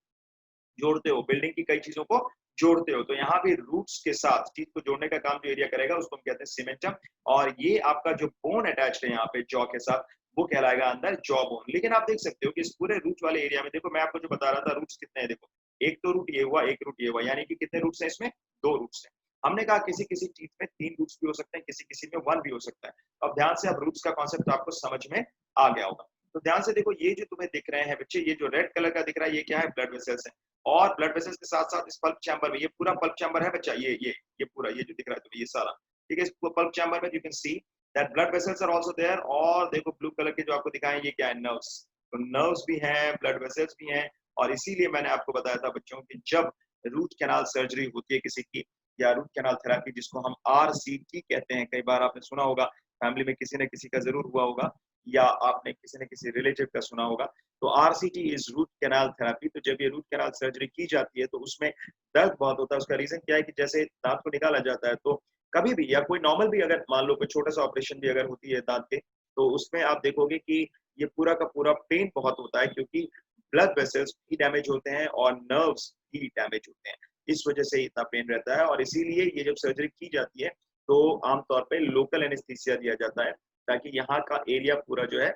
जोड़ते हो, बिल्डिंग की कई चीजों को जोड़ते हो। तो यहाँ पे रूट्स के साथ टीथ को जोड़ने का काम जो एरिया करेगा उसको हम कहते हैं सीमेंटम। और ये आपका जो बोन अटैच्ड है यहाँ पे जॉ के साथ, वो कहलाएगा अंदर जॉ बोन। लेकिन आप देख सकते हो कि इस पूरे रूट वाले एरिया में, देखो मैं आपको जो बता रहा था रूट्स कितने हैं, देखो एक तो रूट ये हुआ, एक रूट ये हुआ, यानी कि कितने रूट्स हैं इसमें, 2 रूट्स हैं। हमने कहा किसी किसी टीथ में 3 रूट्स भी हो सकते हैं, किसी किसी में 1 भी हो सकता है। अब ध्यान से, अब रूट्स का कॉन्सेप्ट आपको समझ में आ गया होगा। तो ध्यान से देखो, ये जो तुम्हें दिख रहे हैं बच्चे, ये जो रेड कलर का दिख रहा है, ये क्या है, ब्लड वेसल्स है। और ब्लड वेसल्स के साथ साथ इस पल्प चैम्बर में, ये पूरा पल्प चैम्बर है बच्चा, ये पूरा, ये जो दिख रहा है तुम्हें, ये सारा, ठीक है। इस पल्प चैम्बर में you can see that blood vessels are also there. और देखो ब्लू कलर के जो आपको दिखाएं, ये क्या है, नर्व्स। तो नर्व्स भी हैं, ब्लड वेसल्स भी हैं। और इसीलिए मैंने आपको बताया था बच्चों कि जब रूट कैनाल सर्जरी होती है किसी की, या रूट कैनाल थेरेपी जिसको हम RCT कहते हैं, कई बार आपने सुना होगा, फैमिली में किसी न किसी का जरूर हुआ होगा, या आपने किसी न किसी रिलेटिव का सुना होगा। तो RCT is root canal therapy. तो जब ये रूट कैनाल सर्जरी की जाती है तो उसमें दर्द बहुत होता है। उसका रीजन क्या है कि जैसे दांत को निकाला जाता है, तो कभी भी, या कोई नॉर्मल भी, अगर मान लो कोई छोटा सा ऑपरेशन भी अगर होती है दांत के, तो उसमें आप देखोगे कि ये पूरा का पूरा पेन बहुत होता है, क्योंकि ब्लड वेसल्स भी डैमेज होते हैं और नर्व्स भी डैमेज होते हैं। इस वजह से इतना पेन रहता है। और इसीलिए ये जब सर्जरी की जाती है तो आमतौर पे लोकल एनेस्थीसिया दिया जाता है, ताकि यहाँ का एरिया पूरा जो है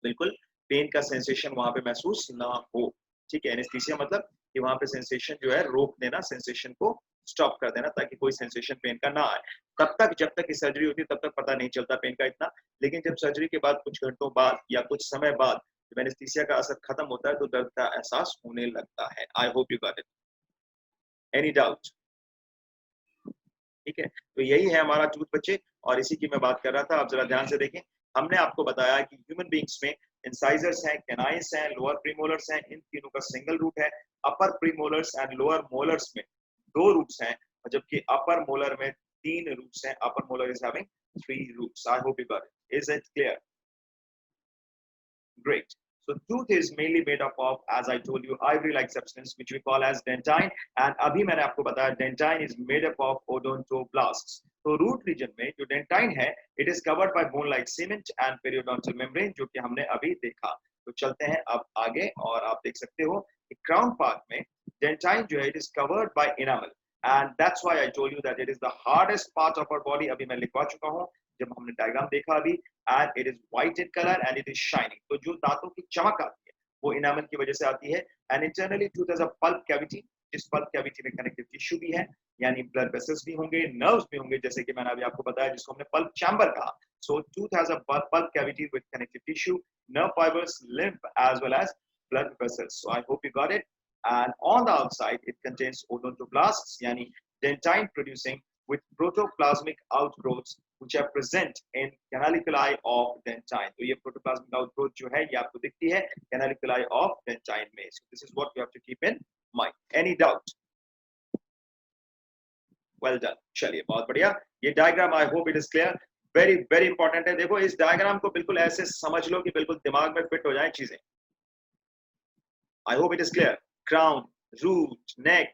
बिल्कुल पेन का सेंसेशन वहां पे महसूस ना हो। ठीक है, एनेस्थीसिया मतलब कि वहां पे सेंसेशन जो है रोक देना, सेंसेशन को स्टॉप कर देना, ताकि कोई सेंसेशन पेन का ना आए। तब तक, जब तक ये सर्जरी होती है तब तक पता नहीं चलता पेन का इतना। लेकिन जब सर्जरी के बाद कुछ घंटों बाद या कुछ समय बाद जब एनेस्थीसिया का असर खत्म होता है तो दर्द का एहसास होने लगता है। I hope you got it. Any doubt? ठीक है, तो यही है हमारा टूथ बच्चे, और इसी की मैं बात कर रहा था। आप जरा ध्यान से देखें, हमने आपको बताया कि ह्यूमन बींग्स में इंसाइजर्स हैं, कैनाइंस हैं, लोअर प्रीमोलर्स हैं, इन तीनों का सिंगल रूट है। अपर प्रीमोलर्स एंड लोअर मोलर्स में 2 रूट्स हैं, जबकि अपर मोलर में 3 रूट्स हैं। अपर molar is having 3 roots. I hope you got it. Is it clear? Great. So tooth is mainly made up of, as I told you, ivory-like substance which we call as dentine. And अभी मैंने आपको बताया dentine is made up of odontoblasts. तो root region में जो dentine है, it is covered by bone-like cement and periodontal membrane, जो कि हमने अभी देखा। तो चलते हैं अब आगे, और आप देख सकते हो कि crown part में dentine जो है, it is covered by enamel. And that's why I told you that it is the hardest part of our body. अभी मैं लिखवा चुका हूँ जब हमने डायग्राम देखा अभी, and it is white in color and it is shining. तो जो दांतों की चमक आती है वो इनामल की वजह से आती है। And internally tooth has a pulp cavity, जिस pulp cavity में connective tissue भी है, यानी blood vessels भी होंगे, nerves भी होंगे, जैसे कि मैंने अभी आपको बताया, जिसको हमने pulp chamber कहा। So tooth has a pulp cavity with connective tissue, nerve fibers, lymph as well as blood vessels. So I hope you got it. And on the outside it contains odontoblasts, यानी dentine producing with protoplasmic outgrowths which are present in canaliculi of dentine. तो ये protoplasmic outgrowth जो है ये आपको दिखती है canaliculi of dentine में. So this is what you have to keep in mind. Any doubt? Well done. चलिए बहुत बढ़िया. ये diagram I hope it is clear. Very very important है. देखो इस diagram को बिल्कुल ऐसे समझ लो कि बिल्कुल दिमाग में फिट हो जाए चीजें. I hope it is clear. Crown, root, neck.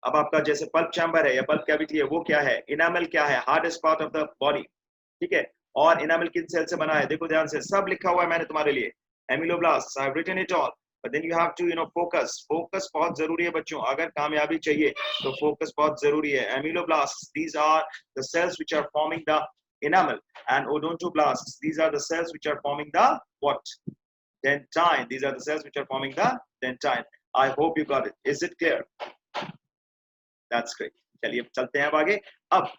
अब आपका जैसे पल्प चैम्बर है या पल्प कैविटी है, वो क्या है? इनामल क्या है? Hardest part of the body, ठीक है। और इनामल किन सेल से बना है? देखो ध्यान से, सब लिखा हुआ है मैंने तुम्हारे लिए। Ameloblast, I have written it all, but then you have to focus. Focus बहुत जरूरी है बच्चों, अगर कामयाबी चाहिए तो फोकस बहुत जरूरी है। Ameloblast, these are the cells which are forming the enamel, and odontoblasts, these are the cells which are forming the what? Dentine. These are the cells which are forming the dentine. I hope you got it. Is it clear? That's great. चलिए चलते हैं अब आगे। अब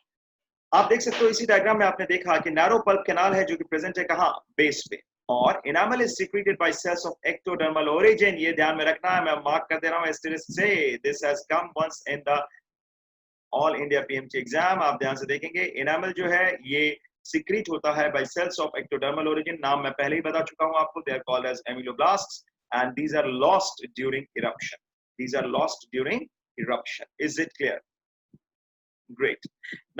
आप देख सकते हो इसी डायग्राम में आपने देखा कि नैरो पल्प कैनाल है जो कि प्रेजेंट है कहाँ? बेस पे। और enamel is secreted by cells of ectodermal origin. ये ध्यान में रखना है, मैं मार्क कर दे रहा हूँ एस्टेरिस्क से। This has come once in the all India PMT exam. आप ध्यान से देखेंगे, इनामल जो है ये सिक्रीट होता है by cells of ectodermal origin. नाम मैं पहले ही बता चुका हूँ आपको, they are called as ameloblasts and these are lost during eruption. These are lost during eruption. Is it clear? Great.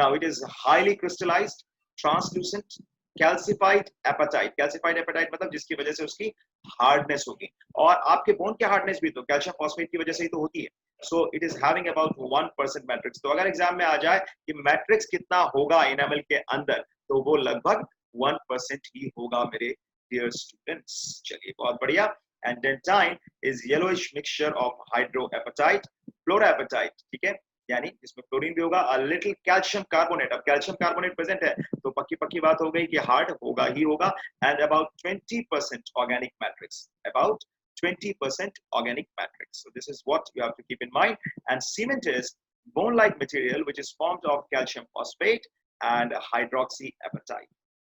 Now it is highly crystallized, translucent, calcified apatite. Calcified apatite मतलब जिसकी वजह से उसकी हार्डनेस होगी, और आपके bone की hardness भी तो कैल्शियम फॉस्फेट की वजह से ही तो होती है। So it is having about 1% matrix. तो अगर एग्जाम में आ जाए कि मैट्रिक्स कितना होगा इनामल के अंदर, तो वो लगभग 1% ही होगा मेरे डियर स्टूडेंट्स। चलिए बहुत बढ़िया। And dentine is yellowish mixture of hydroapatite, fluoroapatite, ठीक है, यानी इसमें क्लोरीन भी होगा, a little calcium carbonate। अब कैल्शियम कार्बोनेट प्रेजेंट है तो पक्की पक्की बात हो गई कि हार्ड होगा ही होगा। and about 20% organic matrix, about 20% organic matrix. So this is what you have to keep in mind. And cement is bone-like material which is formed of calcium phosphate and hydroxyapatite.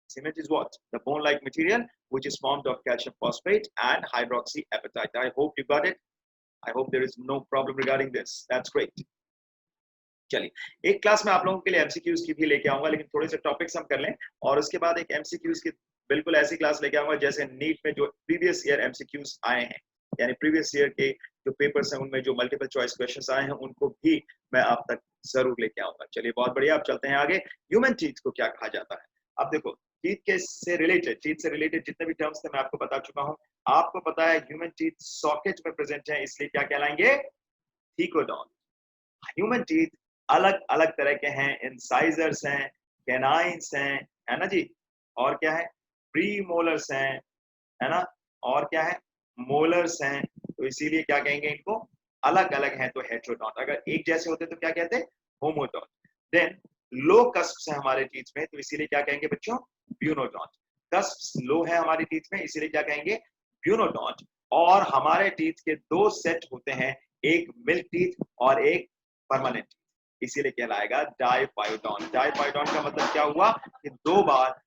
Cement is what? The bone-like material which is formed of calcium phosphate and hydroxyapatite. I hope you got it. I hope there is no problem regarding this. That's great. चलिए एक class में आप लोगों के लिए MCQs की भी लेके आऊंगा, लेकिन थोड़े से टॉपिक्स हम कर लें, और उसके बाद एक एमसीक्यूज की बिल्कुल ऐसी क्लास लेके आऊंगा जैसे नीट में जो प्रीवियस ईयर एमसीक्यूज आए हैं, यानी प्रीवियस ईयर के जो पेपर्स हैं उनमें जो मल्टीपल चॉइस क्वेश्चंस आए हैं उनको भी मैं आप तक जरूर लेके आऊंगा। चलिए बहुत बढ़िया, अब चलते हैं आगे। ह्यूमन टीथ को क्या कहा जाता है? अब देखो टीथ के से रिलेटेड जितने भी टर्म्स थे मैं आपको बता चुका हूं। आपको पता है ह्यूमन टीथ सॉकेट में प्रेजेंट है, इसलिए क्या कहलाएंगे? थीकोडॉन। ह्यूमन टीथ अलग अलग तरह के हैं, इंसाइजर्स हैं, कैनाइंस हैं, है ना जी, और क्या है? प्रीमोलर्स हैं, है ना, और क्या है? मोलर्स हैं। तो इसीलिए क्या कहेंगे इनको? अलग अलग हैं तो हेटेरोडॉन्ट। अगर एक जैसे होते तो क्या कहते? होमोडॉन्ट। देन लो कस्प्स है हमारे टीथ में, तो इसीलिए क्या कहेंगे बच्चों? ब्यूनोडॉन्ट। कस्प्स लो है हमारी टीथ में, इसीलिए क्या कहेंगे? ब्यूनोडॉन्ट। और हमारे टीथ के 2 सेट होते हैं, एक मिल्क टीथ और एक परमानेंट, इसीलिए कहलाएगा डाइपायोडॉन्ट। डाइपायोडॉन्ट का मतलब क्या हुआ कि 2 बार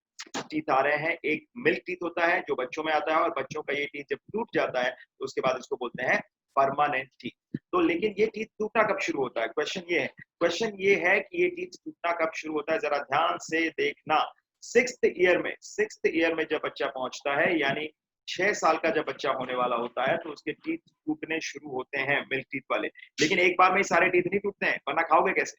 टीथ आ रहे हैं। एक मिल्क टीथ होता है जो बच्चों में आता है, और बच्चों का ये टीथ जब टूट जाता है तो उसके बाद इसको बोलते हैं परमानेंट टीथ। तो लेकिन ये टीथ टूटना कब शुरू होता है? क्वेश्चन ये है कि ये टीथ टूटना कब शुरू होता है? जरा ध्यान से देखना। सिक्स्थ ईयर में जब बच्चा पहुंचता है, यानी 6 साल का जब बच्चा होने वाला होता है, तो उसके टीथ टूटने शुरू होते हैं, मिल्क टीथ वाले। लेकिन एक बार में ही सारे टीथ नहीं टूटते हैं, वरना खाओगे कैसे?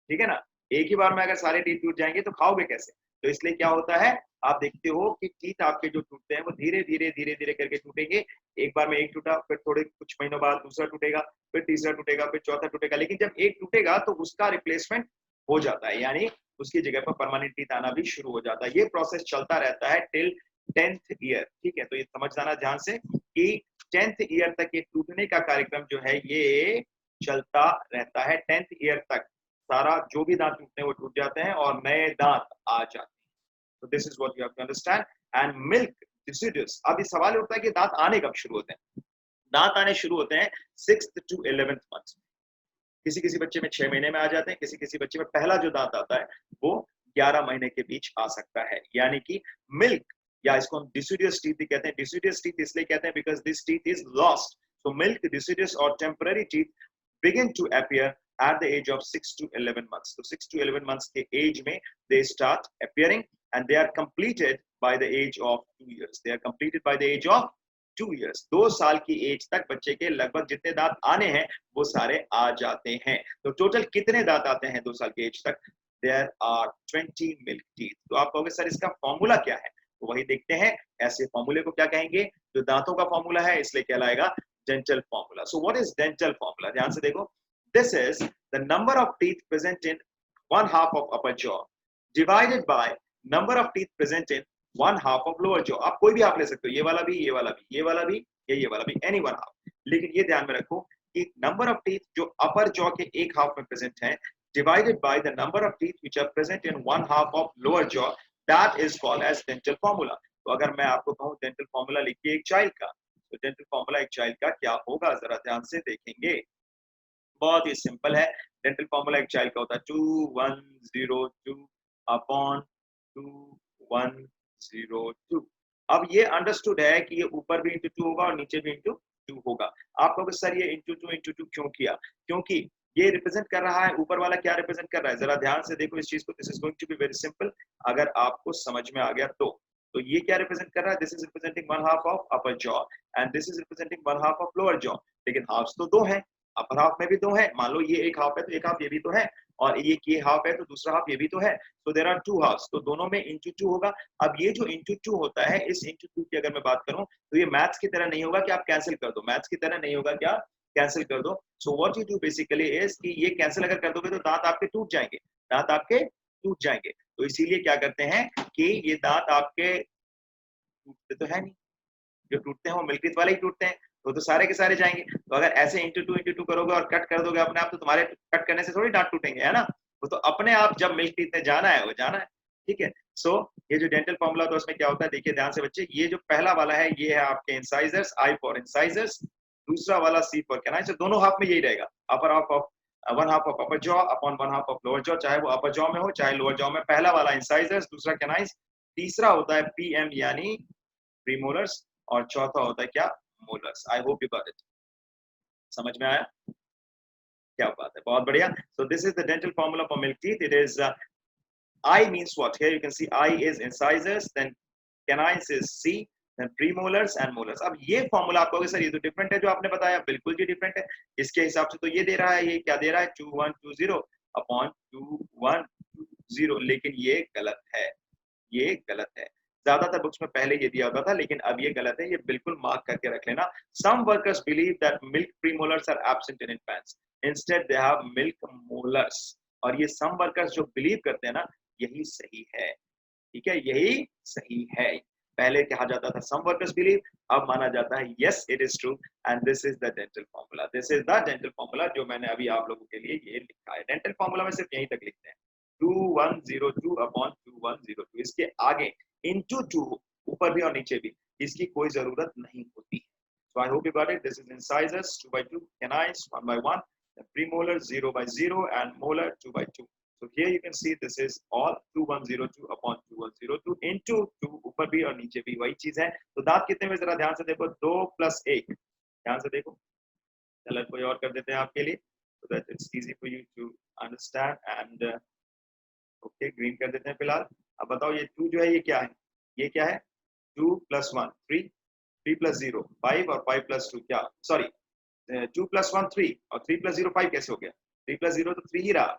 ठीक है ना? एक ही बार में अगर सारे टीथ टूट जाएंगे तो खाओगे कैसे? तो इसलिए क्या होता है, आप देखते हो कि टीथ आपके जो टूटते हैं वो धीरे धीरे करके टूटेंगे। एक बार में एक टूटा, फिर थोड़े कुछ महीनों बाद दूसरा टूटेगा, फिर तीसरा टूटेगा, फिर चौथा टूटेगा। लेकिन जब एक टूटेगा तो उसका रिप्लेसमेंट हो जाता है, यानी उसकी जगह पर परमानेंट टीथ आना भी शुरू हो जाता है। ये प्रोसेस चलता रहता है टिल 10th ईयर। ठीक है, तो ये समझ जाना ध्यान से कि 10th ईयर तक ये टूटने का कार्यक्रम जो है ये चलता रहता है। 10th ईयर तक सारा जो भी दांत टूटते हैं वो टूट जाते हैं और नए दांत आ जाते हैं। तो this is what you have to understand. And milk deciduous. अब ये सवाल उठता है कि दांत आने कब शुरू होते हैं? दांत आने शुरू होते हैं 6th to 11th मंथ। किसी किसी बच्चे में 6 महीने में आ जाते हैं, किसी किसी बच्चे में पहला जो दांत आता है वो 11 महीने के बीच आ सकता है। यानी कि मिल्क, या इसको हम डिसीडियस टीथ भी कहते हैं। डिसीडियस टीथ इसलिए कहते हैं because this teeth is lost. So milk deciduous और temporary teeth begin to appear at the age of 6 to 11 months. So 6 to 11 months के age में they start appearing and they are completed by the age of 2 years. They are completed by the age of 2 years. 2 साल की as तक बच्चे के लगभग जितने दांत आने हैं वो सारे आ जाते हैं। तो टोटल कितने दांत आते हैं 2 साल की एज तक? There are 20 milk teeth. तो आप कहोगे सर इसका फॉर्मूला क्या है? तो वही देखते हैं। ऐसे फॉर्मूले को क्या कहेंगे? जो दांतों का फॉर्मूला है इसलिए कहलाएगा dental formula. So what is dental formula? ध्यान से देखो. This is the number of teeth present in one half of upper jaw divided by number of teeth present in one half of lower jaw. आप कोई भी half ले सकते हो, ये वाला भी, ये वाला भी, ये वाला भी, ये वाला भी, any one half. लेकिन ये ध्यान में रखो कि number of teeth जो upper jaw के एक हाफ में present हैं divided by the number of teeth which are present in one half of lower jaw, that is called as dental formula. तो अगर मैं आपको कहूँ dental formula लिखिए एक चाइल्ड का, तो डेंटल फॉर्मूला एक चाइल्ड का क्या होगा? जरा ध्यान से देखेंगे। बहुत ही सिंपल है। डेंटल फॉर्मूला एक चाइल्ड का होता है 2102 अपॉन 2102। अब ये अंडरस्टूड है कि ये ऊपर भी इंटू 2 होगा और नीचे भी इंटू 2 होगा। आप कहोगे सर ये इंटू 2 क्यों किया? क्योंकि ये रिप्रेजेंट कर रहा है, ऊपर वाला क्या रिप्रेजेंट कर रहा है? जरा ध्यान से देखो इस चीज को। This is going to be very simple अगर आपको समझ में आ गया तो ये क्या रिप्रेजेंट कर रहा है? This is representing one half of upper jaw and this is representing one half of lower jaw. लेकिन हाफ्स तो दो हैं, अपर हाफ में भी दो है। मान लो ये एक हाफ है तो एक हाफ ये भी तो है, और ये हाफ है तो दूसरा हाफ ये भी तो है। So there are two halves, तो दोनों में इंटू 2 होगा। अब ये जो इंटू 2 होता है, इस इंटू 2 की अगर मैं बात करूं तो ये मैथ्स की तरह नहीं होगा कि आप कैंसिल कर दो। मैथ्स की तरह नहीं होगा क्या कैंसिल कर दो। So what you do basically is कि ये कैंसिल अगर कर दोगे तो दांत आपके टूट जाएंगे, दांत आपके टूट जाएंगे। तो इसीलिए क्या करते हैं कि ये दांत आपके टूटते तो है नहीं, जो टूटते हैं वो मिल्क टीथ वाले ही टूटते हैं, तो सारे के सारे जाएंगे। तो अगर ऐसे इंटू टू करोगे और कट कर दोगे अपने आप, तो तुम्हारे कट करने से थोड़ी दांत टूटेंगे, है ना? वो तो अपने आप जब मिल्क टीथ में जाना है वो जाना है। ठीक है। सो ये जो डेंटल फॉर्मूला तो उसमें क्या होता है, देखिए ध्यान से बच्चे। ये जो पहला वाला है ये है आपके इंसाइजर्स, आई फॉर इंसाइजर्स। दूसरा वाला सी फॉर कैनाइज। दोनों हाफ में यही रहेगा, upper half of one half of upper jaw upon one half of lower jaw, चाहे वो अपर जॉ में हो चाहे लोअर जॉ में। पहला वाला इंसाइजर्स, दूसरा कैनाइज, तीसरा होता है पीएम यानी प्रीमोलर्स, और चौथा होता है क्या? Molars. I hope you got it. समझ में आया? क्या बात है, बहुत बढ़िया। सो this is the dental formula for milk teeth. It is I means what? Here you can see I is incisors, then canines is C, then premolars and molars. अब ये फॉर्मूला आप कहोगे सर ये तो डिफरेंट है जो आपने बताया। बिल्कुल जी डिफरेंट है। इसके हिसाब से तो ये दे रहा है, ये क्या दे रहा है? 2120 अपॉन 2120। लेकिन ये गलत है, ये गलत है। ज्यादातर बुक्स में पहले ये दिया होता था, लेकिन अब ये गलत है। ये बिल्कुल मार्क करके रख लेना। Some workers believe that milk premolars are absent in infants. Instead they have milk molars. और ये some workers जो बिलीव करते हैं ना, यही सही है। ठीक है, यही सही है। पहले कहा जाता था some workers believe, अब माना जाता है yes it is true and this is the dental formula. This is the dental formula जो मैंने अभी आप लोगों के लिए ये लिखा है। डेंटल फॉर्मूला में सिर्फ यहीं तक लिखते हैं 2102 अपॉन 2102। इसके आगे into 2 ऊपर भी और नीचे भी इसकी कोई जरूरत नहीं होती। So I hope you got it. This is incisors 2 by 2, canines 1 by 1, the premolars 0 by 0 and molar 2 by 2. So here you can see this is all 2102 upon 2102 into 2, ऊपर भी और नीचे भी वही चीज है। तो दांत कितने में जरा ध्यान से देखो, 2 + 1 ध्यान से देखो, कलर कोई और कर देते हैं आपके लिए so that it's easy for you to understand and okay green कर देते हैं फिलहाल। अब बताओ ये 2 जो है ये क्या है? ये क्या है? 2 + 1 3, 3 + 0 5 और 5 + 2 क्या? सॉरी 2 + 1 3 और 3 + 0 5 कैसे हो गया? 3 + 0 तो 3 ही रहा।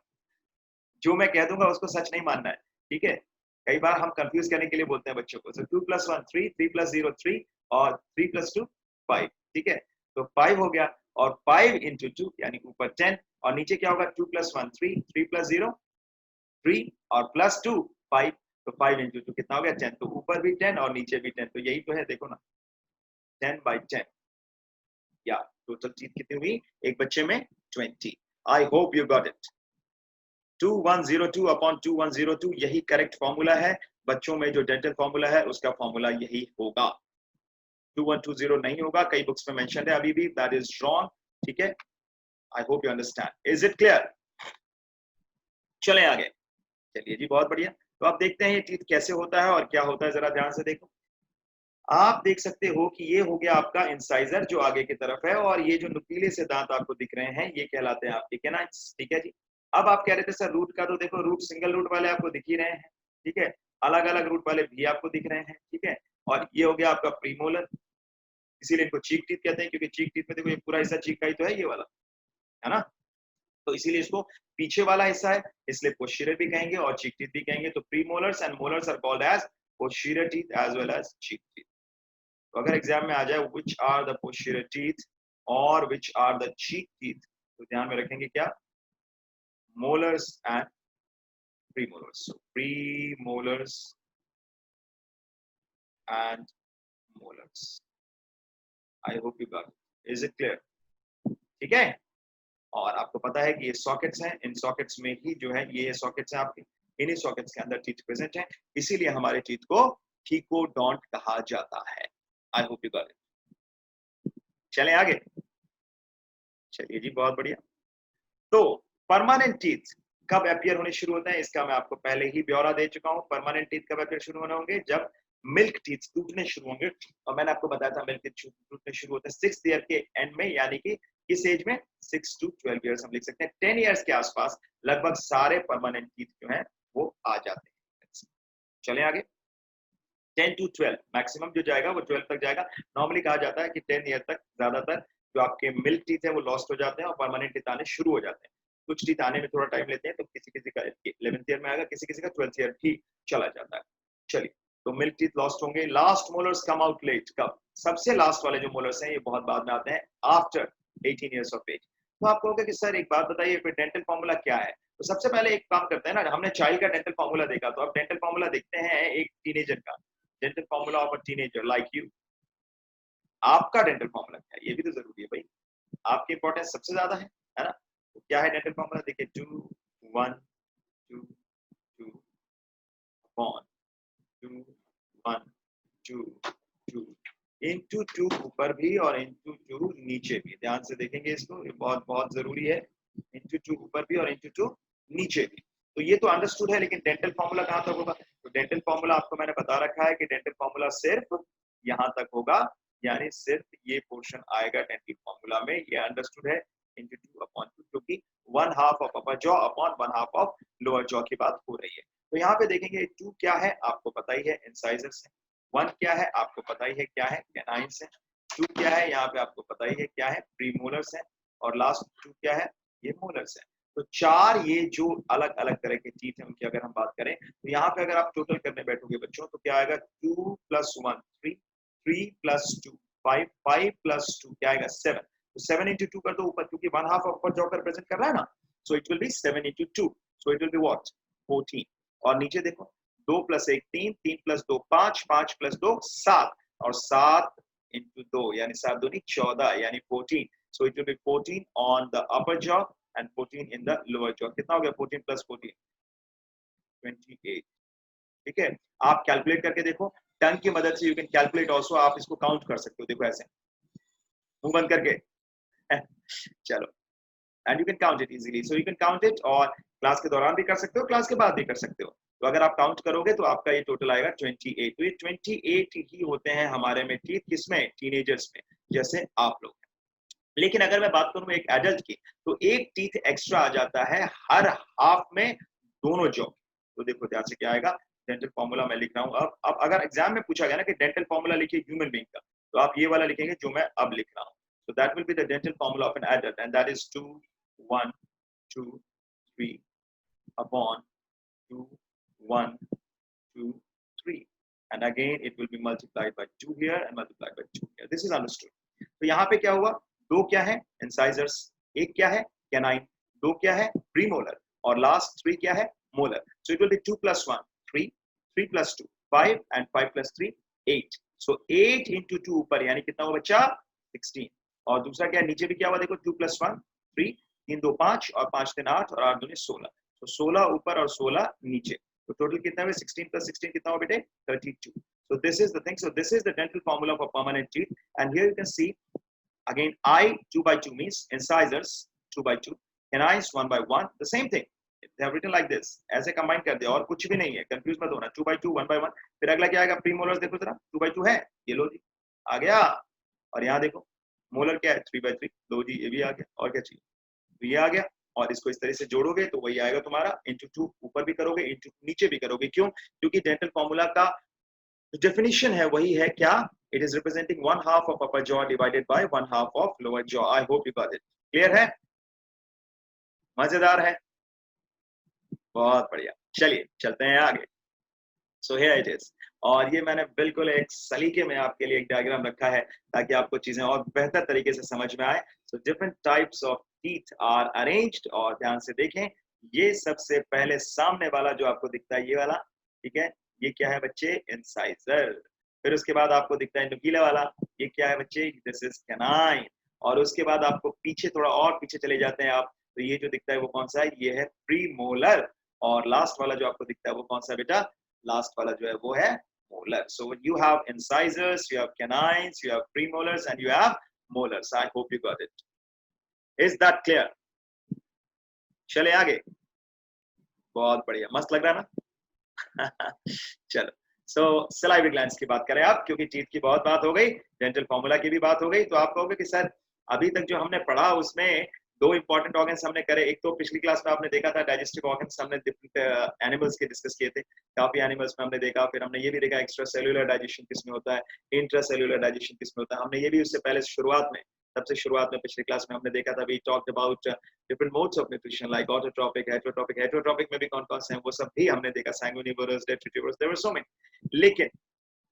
जो मैं कह दूंगा उसको सच नहीं मानना है, ठीक है? कई बार हम कंफ्यूज करने के लिए बोलते हैं बच्चों को। सो 2 + 1 3, 3 + 0 3 और 3 + 2 5, ठीक है? तो 5 हो गया और 5 into 2 यानी ऊपर 10 और नीचे क्या होगा? 2 + 1 3, 3 + 0 3 और +2 5, तो 5 into 2 कितना हो गया? 10। तो ऊपर भी 10 और नीचे भी 10, तो यही तो है देखो ना, 10/10 या टोटल टीथ कितनी हुई एक बच्चे में? 20। आई hope you got it. 2102 upon 2102 यही करेक्ट फॉर्मूला है। बच्चों में जो डेंटल फॉर्मूला है उसका फॉर्मूला यही होगा, 2120 नहीं होगा, कई बुक्स में मेंशन है अभी भी, दैट इज रॉन्ग, ठीक है? I hope you understand. Is it clear? चलें आगे। चलिए जी, बहुत बढ़िया। तो आप देखते हैं ये टीथ कैसे होता है और क्या होता है, जरा ध्यान से देखो। आप देख सकते हो कि ये हो गया आपका इंसाइजर जो आगे की तरफ है और ये जो नुकीले से दांत आपको दिख रहे हैं ये कहलाते हैं आपके कैनाइन्स, ठीक है जी। अब आप कह रहे थे सर रूट का, तो देखो रूट सिंगल रूट वाले आपको दिख ही रहे हैं, ठीक है? अलग अलग रूट वाले भी आपको दिख रहे हैं, ठीक है? और ये हो गया आपका प्रीमोलर, इसीलिए इनको चीक टीथ कहते हैं, क्योंकि चीक टीथ में देखो ये पूरा हिस्सा चीक का ही तो है, ये वाला, है ना? तो इसीलिए इसको पीछे वाला हिस्सा है, इसलिए पोस्टीरियर भी कहेंगे और चीक टीथ भी कहेंगे। तो premolars and molars are called as posterior teeth as well as cheek teeth. तो अगर एग्जाम में आ जाए which are the posterior teeth और which are the cheek teeth, तो ध्यान में रखेंगे क्या? Molars and premolars. So premolars and molars. I hope you got it. Is it clear? ठीक है? और आपको पता है कि ये सॉकेट्स हैं, इन सॉकेट्स में ही जो है ये सॉकेट्स हैं आपके, इन्हीं सॉकेट्स के अंदर टीथ प्रेजेंट है, इसीलिए हमारे टीथ को ठीकोडोंट कहा जाता है। I hope you got it. चलें आगे। चलिए जी, बहुत बढ़िया। तो परमानेंट टीथ कब अपीयर होने शुरू होते हैं इसका मैं आपको पहले ही ब्यौरा दे चुका हूं। परमानेंट टीथ कब अपीयर शुरू होने होंगे? जब मिल्क टीथ टूटने शुरू होंगे, और मैंने आपको बताया था मिल्क टीथ टूटने शुरू होते हैं 6th ईयर के एंड में, यानी कि इस एज में 6 to 12 इयर्स हम लिख सकते हैं। 10 इयर्स के आसपास लगभग सारे परमानेंट टीथ जो हैं वो आ जाते हैं। चलें आगे। 10 to 12 मैक्सिमम जो जाएगा वो 12 तक जाएगा। नॉर्मली कहा जाता है कि 10 ईयर तक ज्यादातर जो आपके मिल्क टीथ है वो लॉस्ट हो जाते हैं और परमानेंट टीथ आने शुरू हो जाते हैं। कुछ टीथ आने में थोड़ा टाइम लेते हैं, तो किसी किसी का 11th ईयर में आएगा, किसी किसी का 12th ईयर भी चला जाता है। चलिए, तो मिल्क टीथ लॉस्ट होंगे। Last molars come out late, कब? सबसे लास्ट वाले जो मोलर्स हैं ये बहुत बाद में आते हैं, आफ्टर 18 इयर्स ऑफ एज। तो आप कहोगे कि सर एक बात बताइए, फिर डेंटल फॉर्मूला क्या है? तो सबसे पहले एक काम करते हैं ना, हमने चाइल्ड का डेंटल फॉर्मूला देखा, तो अब डेंटल फॉर्मूला देखते हैं एक टीनेजर का। Dental formula of a teenager like you. आपका डेंटल फॉर्मूला क्या है ये भी तो जरूरी है भाई, आपकी इंपॉर्टेंस सबसे ज्यादा है ना? तो क्या है डेंटल फॉर्मूला? देखिए 2 1 2 2 अपॉन 2 1 2 2 इंटू 2 ऊपर भी और इंटू 2 नीचे भी। ध्यान से देखेंगे इसको, ये बहुत बहुत जरूरी है। इंटू 2 ऊपर भी और इंटू 2 नीचे भी। तो ये तो अंडरस्टूड है, लेकिन डेंटल फॉर्मूला कहाँ तक होगा? तो डेंटल फॉर्मूला आपको मैंने बता रखा है कि डेंटल फॉर्मूला सिर्फ यहाँ तक होगा, यानी सिर्फ ये पोर्शन आएगा डेंटल फॉर्मूला में, ये अंडरस्टूड है। इंटू 2 अपॉन 2, क्योंकि 1/2 of upper jaw upon 1/2 of lower jaw की बात हो रही है। तो यहाँ पे देखेंगे 2 क्या है आपको पता ही है, इंसाइजर्स है। 1 क्या है आपको पता ही है क्या है, कैनाइन्स है। 2 क्या है यहाँ पे आपको पता ही है क्या है, प्रीमोलर्स है। और लास्ट 2 क्या है, ये मोलर्स है। तो 4 ये जो अलग अलग तरह के टीथ है उनकी अगर हम बात करें, तो यहाँ पे अगर आप टोटल करने बैठोगे बच्चों, तो क्या आएगा? 2 + 1 3, 3 + 2 5, 5 + 2 क्या आएगा? 7। तो 7 into 2 कर दो ऊपर, क्योंकि 1/2 अपर जॉ का रिप्रेजेंट कर रहा है ना, so it will be 7 into 2, so it will be what? 14। और नीचे देखो 2 + 1 3, 3 + 2 5, 5 + 2 7 और 7 into 2 यानी 7 दूनी 14 यानी 14। So it will be 14 on the upper jaw and 14 in the lower jaw. कितना हो गया 14 + 14? 28। ठीक है, आप कैलकुलेट करके देखो, टंग की मदद से यू कैन कैलकुलेट ऑल्सो, आप इसको काउंट कर सकते हो। देखो ऐसे मुंह बंद करके चलो, and you can count it easily. So you can count it, और क्लास के दौरान भी कर सकते हो, क्लास के बाद भी कर सकते हो। तो अगर आप काउंट करोगे तो आपका ये टोटल आएगा 28। तो ये 28 ही होते हैं हमारे में टीथ, किसमें? टीनेजर्स में, जैसे आप लोग। लेकिन अगर मैं बात करूं एक एडल्ट की, तो एक टीथ एक्स्ट्रा आ जाता है हर हाफ में दोनों जॉ। तो देखो ध्यान से क्या आएगा, डेंटल फॉर्मूला मैं लिख रहा हूं। अब अगर एग्जाम में पूछा गया ना कि डेंटल फॉर्मूला लिखिए ह्यूमन बीइंग का, तो आप ये वाला लिखेंगे जो मैं अब लिख रहा हूं। So that will be the dental formula of an adult, and that is 2, 1, 2, 3 upon 2, 1, 2, 3. And again, it will be multiplied by 2 here and multiplied by 2 here. This is understood. तो यहाँ पे क्या हुआ? दो क्या है? Incisors. एक क्या है? Canine. दो क्या है? Premolar. और last 3 क्या है? Molar. So it will be 2 plus 1, 3, 3 plus 2, 5, and 5 plus 3, 8. So 8 into 2 ऊपर यानी कितना हुआ बच्चा? 16. और दूसरा क्या है? नीचे भी क्या हुआ देखो, 2 plus 1, 3, 3 2 5 और 5 3 8 और 8 2 16. तो 16 ऊपर और 16 नीचे. तो टोटल कितना है? 16 plus 16 कितना हुआ बेटे? 32. So this is the thing. So this is the dental formula for permanent teeth. And here you can see again I 2 by 2 means incisors 2 by 2, canines 1 by 1. The same thing. They have written like this. ऐसे combine कर दिया और कुछ भी नहीं है. Confuse मत होना. 2 by 2, 1 by 1. फिर अगला क्या आएगा? प्रीमोलर्स देखो जरा. 2 by 2 है. ये लो जी. आ गया. और यहाँ देखो. मोलर क्या है? 3 by 3. लो जी ये भी आ गया. और क्या चाहिए? तो ये आ गया। और इसको इस तरह से जोड़ोगे तो वही आएगा तुम्हारा इंटू 2, ऊपर भी करोगे इंटू नीचे भी करोगे। क्यों? क्योंकि डेंटल फॉर्मूला का जो डेफिनेशन है वही है क्या? It is representing one half of upper jaw divided by one half of lower jaw. I hope you got it. Clear है? मजेदार है? बहुत बढ़िया। चलिए चलते हैं आगे। So here it is. और ये मैंने बिल्कुल एक सलीके में आपके लिए एक डायग्राम रखा है ताकि आपको चीजें और बेहतर तरीके से समझ में आए। So different types of teeth are arranged. और ध्यान से देखें, ये सबसे पहले सामने वाला जो आपको दिखता है ये वाला, ठीक है, ये क्या है बच्चे? इंसाइजर। फिर उसके बाद आपको दिखता है नुकीला वाला, ये क्या है बच्चे? This is canine. और उसके बाद आपको पीछे थोड़ा और पीछे चले जाते हैं आप, तो ये जो दिखता है वो कौन सा है? ये है प्रीमोलर। और लास्ट वाला जो आपको दिखता है वो कौन सा बेटा? लास्ट वाला जो है वो है molar. So you have incisors, you have canines, you have premolars, and you have molars. I hope you got it. Is that clear? चले आगे। बहुत बढ़िया, मस्त लग रहा है ना? चलो, सो सलाइवरी ग्लैंड्स की बात करें आप, क्योंकि टीथ की बहुत बात हो गई, डेंटल फॉर्मूला की भी बात हो गई, तो आप कहोगे कि सर अभी तक जो हमने पढ़ा उसमें दो इंपॉर्टेंट ऑर्गन्स हमने करे। एक तो पिछली क्लास में आपने देखा था डाइजेस्टिव ऑर्गन्स, हमने डिफरेंट एनिमल्स के डिस्कस किए थे, काफी एनिमल्स में हमने देखा। फिर हमने ये भी देखा एक्स्ट्रा सेलुलर डाइजेशन किसमें होता है, इंट्रा सेलुलर डाइजेशन किसमें होता है। हमने ये भी उससे पहले शुरुआत में, सबसे शुरुआत में पिछली क्लास में हमने देखा था, we talked about different modes of nutrition like autotrophic, heterotrophic. Heterotrophic में भी कौन-कौन से हैं वो सब भी हमने देखा, सैंग्विनिवरस, डेट्रिटिवरस, देयर वर सो मेनी। लेकिन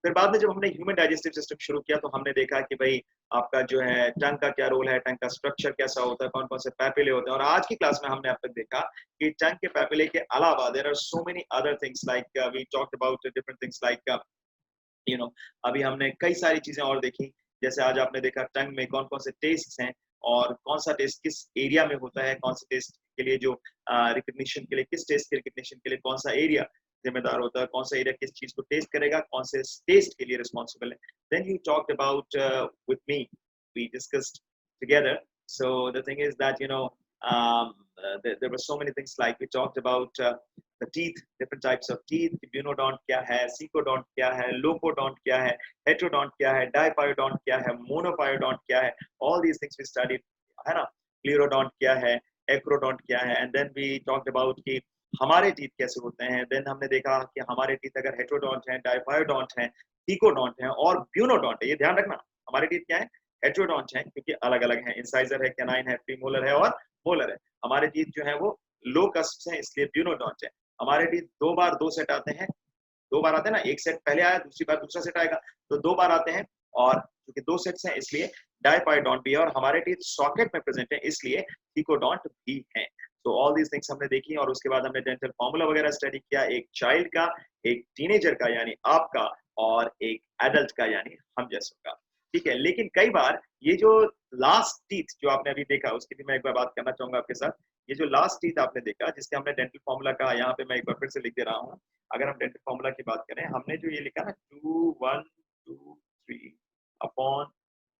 फिर बाद में जब हमने ह्यूमन डाइजेस्टिव सिस्टम शुरू किया तो हमने देखा कि भाई आपका जो है टंग का क्या रोल है, टंग का स्ट्रक्चर कैसा होता है, कौन-कौन से पैपिले होते हैं। और आज की क्लास में हमने अब तक देखा कि टंग के पैपिले के अलावा there are so many other things like we talked about different things like you know, अभी हमने कई सारी चीजें और देखी। जैसे आज आपने देखा टंग में कौन कौन से टेस्ट हैं और कौन सा टेस्ट किस एरिया में होता है, कौन से टेस्ट के लिए जो रिकग्निशन के लिए, किस टेस्ट के रिकग्निशन के लिए कौन सा एरिया जिम्मेदार होता है, कौन सा एरिया किस चीज को टेस्ट करेगा, कौन से टेस्ट के लिए रिस्पॉन्सिबल है। Then you talked about with me, we discussed together. So the thing is that there were so many things like we talked about the teeth, different types of teeth, bunodont क्या है, secodont क्या है, lopodont क्या है, heterodont क्या है, dipyodont क्या है, monopyodont क्या है, all these things we studied, है ना? Clerodont क्या है, acrodont क्या है, and then we talked about कि हमारे टीथ कैसे होते हैं। देन हमने देखा कि हमारे टीथ अगर हेटेरोडोंट हैं, डायफायोडोंट हैं, थीकोडोंट हैं और ब्यूनोडोंट है। ये ध्यान रखना, हमारे टीथ क्या है? हेटेरोडोंट हैं क्योंकि अलग अलग हैं, इंसाइजर है, कैनाइन है, प्रीमोलर है और मोलर है। हमारे टीथ जो है वो लो कस्प हैं इसलिए ब्यूनोडोंट है। हमारे टीथ दो बार दो सेट आते हैं, दो बार आते हैं ना, एक सेट पहले आया, दूसरी बार दूसरा सेट आएगा, तो दो बार आते हैं। और क्योंकि दो सेट्स हैं इसलिए डायपायोडोंट भी है, और हमारे टीथ सॉकेट में प्रेजेंट है इसलिए थीकोडोंट भी है। तो ऑल दीज थिंग्स हमने देखी और उसके बाद हमने डेंटल फॉर्मूला वगैरह स्टडी किया, एक चाइल्ड का, एक टीनेजर का यानी आपका, और एक एडल्ट का यानी हम जैसों का। ठीक है, लेकिन कई बार ये जो लास्ट टीथ जो आपने अभी देखा उसकी भी मैं एक बार बात करना चाहूंगा आपके साथ। ये जो लास्ट टीथ आपने देखा जिसके हमने डेंटल फॉर्मूला का, यहाँ पे मैं एक बार फिर से लिख दे रहा हूँ। अगर हम डेंटल फॉर्मूला की बात करें, हमने जो ये लिखा ना 2 1 2 3 अपॉन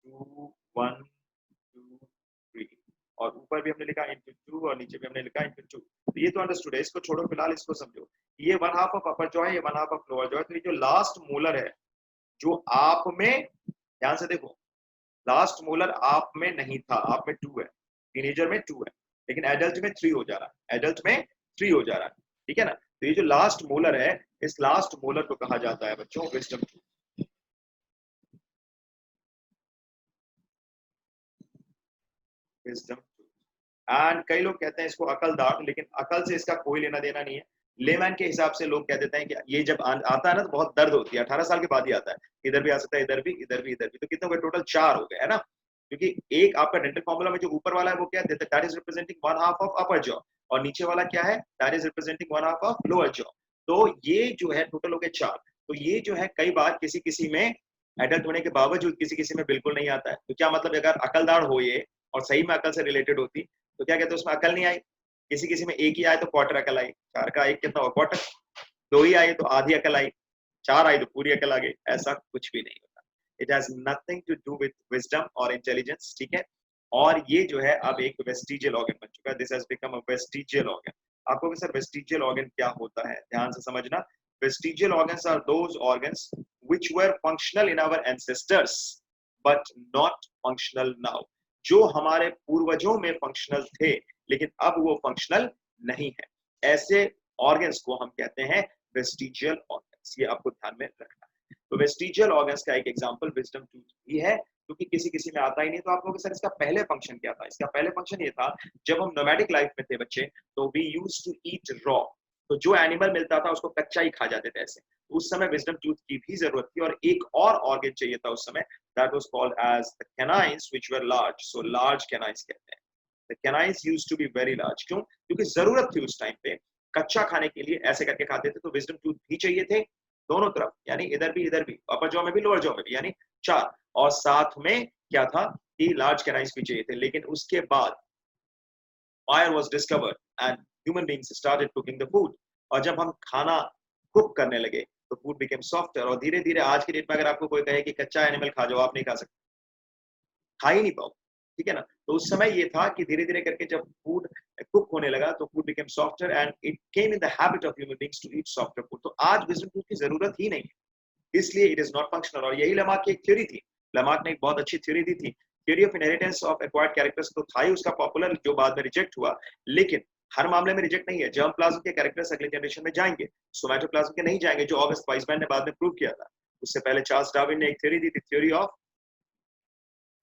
2 1 2 3, और ऊपर भी हमने लिखा इंटू 2 और नीचे भी हमने लिखा इंटू 2। तो ये तो अंडरस्टूड है, इसको छोड़ो फिलहाल, इसको समझो। ये one half of upper jaw है, ये one half of lower jaw है। तो ये जो लास्ट मोलर है जो आप में, ध्यान से देखो, लास्ट मोलर आप में नहीं था, आप में 2 है, टीनेजर में 2 है, लेकिन एडल्ट में 3 हो जा रहा है, एडल्ट में 3 हो जा रहा है, ठीक है ना। तो ये जो लास्ट मोलर है, इस लास्ट मोलर को कहा जाता है बच्चों विजडम टूथ। विजडम एंड कई लोग कहते हैं इसको अकल दांत, लेकिन अकल से इसका कोई लेना देना नहीं है। लेमैन के हिसाब से लोग कह देते हैं कि ये जब आता है ना तो बहुत दर्द होती है, 18 साल के बाद ही आता है, इधर भी आ सकता है, इधर भी, इधर भी, इधर भी, तो कितने हो गए टोटल 4 हो गए, है ना। क्योंकि एक आपका डेंटल फॉर्मूला में जो ऊपर वाला है वो क्या है, that is representing one half of upper jaw, और नीचे वाला क्या है, that is representing one half of lower jaw. तो ये जो है टोटल हो गए 4। तो ये जो है कई बार किसी किसी में एडल्ट होने के बावजूद किसी किसी में बिल्कुल नहीं आता है। तो क्या मतलब, अगर अकलदार हो ये और सही में अकल से रिलेटेड होती तो क्या कहते हैं उसमें अकल नहीं आई। किसी किसी में एक ही आए तो क्वार्टर अकल आई, 4 का 1 कितना हुआ क्वार्टर, 2 ही आए तो आधी अकल आई, 4 आई तो पूरी अकल आ गई। ऐसा कुछ भी नहीं होता। It has nothing to do with wisdom और इंटेलिजेंस, ठीक है। और ये जो है अब एक वेस्टिजियल ऑर्गन बन चुका है, this has become a vestigial organ. आपको सर वेस्टिजियल ऑर्गन क्या होता है, ध्यान से समझना। Vestigial organs are those organs which were functional in our ancestors but not functional now। जो हमारे पूर्वजों में फंक्शनल थे लेकिन अब वो फंक्शनल नहीं है, ऐसे ऑर्गन्स को हम कहते हैं वेस्टिजियल ऑर्गन्स। ये आपको ध्यान में रखना है। तो वेस्टिजियल ऑर्गन्स का एक एग्जांपल विजडम टूथ भी है, क्योंकि किसी किसी में आता ही नहीं। तो आप लोगों सर इसका पहले फंक्शन क्या था, इसका पहले फंक्शन ये था, जब हम नोमैडिक लाइफ में थे बच्चे तो we used to eat raw. तो जो एनिमल मिलता था उसको कच्चा ही खा जाते थे ऐसे। उस समय विजडम टूथ की भी जरूरत थी और एक और ऑर्गन चाहिए था उस समय, that was called as the canines which were large. So large canines कहते हैं। The canines used to be very large. क्यों? क्योंकि जरूरत थी उस टाइम पे कच्चा खाने के लिए, ऐसे करके खाते थे। तो विजडम टूथ भी चाहिए थे दोनों तरफ, यानी इधर भी, अपर जॉ में भी लोअर जॉ में भी, यानी 4। और साथ में क्या था कि लार्ज कैनाइन्स भी चाहिए थे। लेकिन उसके बाद fire was discovered and human beings started cooking the food। और जब हम खाना कुक करने लगे तो फूड बिकेम सॉफ्टर। और धीरे धीरे आज की डेट में अगर आपको कोई कहे कि कच्चा एनिमल खा जाओ, आप नहीं खा सकते, खा ही नहीं पाओ, ठीक है ना। तो उस समय ये था कि धीरे धीरे करके जब फूड कुक होने लगा तो food became softer and it came in the habit of human beings to eat softer food. तो आज विजडम टूथ की जरूरत ही नहीं है, इसलिए इट इज नॉट फंक्शनल। और यही लमार्क की एक थ्योरी थी। लमार्क ने एक बहुत अच्छी थ्योरी दी थी, theory of inheritance of acquired characters. तो था ही उसका पॉपुलर, जो बाद में रिजेक्ट हुआ। लेकिन हर मामले में रिजेक्ट नहीं है। जर्म प्लाज्म के कैरेक्टर्स अगले जनरेशन में जाएंगे, सोमैटोप्लाज्म के नहीं जाएंगे, जो ऑगस्ट वाइसमैन ने बाद में प्रूव किया था। उससे पहले चार्ल्स डार्विन ने एक थ्योरी दी थी, theory of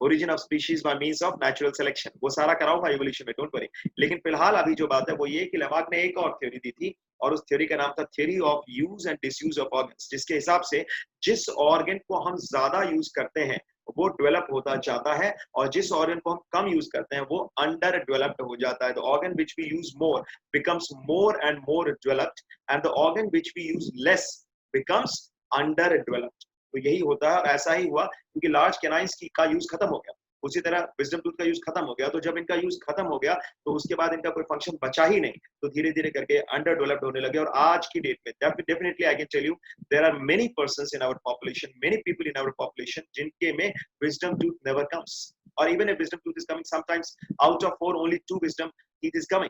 origin of species by means of natural selection. वो सारा कराऊंगा इवोल्यूशन में, डोंट वरी। लेकिन फिलहाल अभी जो बात है वो ये कि लमार्क ने एक और थ्योरी दी थी, और उस थ्योरी का नाम था theory of use and disuse of organs, जिसके हिसाब से जिस ऑर्गन को हम ज्यादा यूज करते हैं वो डेवलप होता जाता है, और जिस ऑर्गन को हम कम यूज करते हैं वो अंडर डेवलप्ड हो जाता है। The organ which we use more becomes more and more developed, and the organ which we use less becomes under developed. तो यही होता है, और ऐसा ही हुआ क्योंकि लार्ज कैनाइन्स की का यूज खत्म हो गया। उसी तरह विजडम टूथ का यूज खत्म हो गया। तो जब इनका यूज खत्म हो गया तो उसके बाद इनका कोई फंक्शन बचा ही नहीं। तो धीरे धीरे करके अंडर डेवलप्ड होने लगे। और आज की डेट में definitely I can tell you there are many persons in our population, many people in our population जिनके में विजडम टूथ नेवर कम्स। और even if wisdom tooth is coming, sometimes out of 4 only 2 wisdom teeth is coming.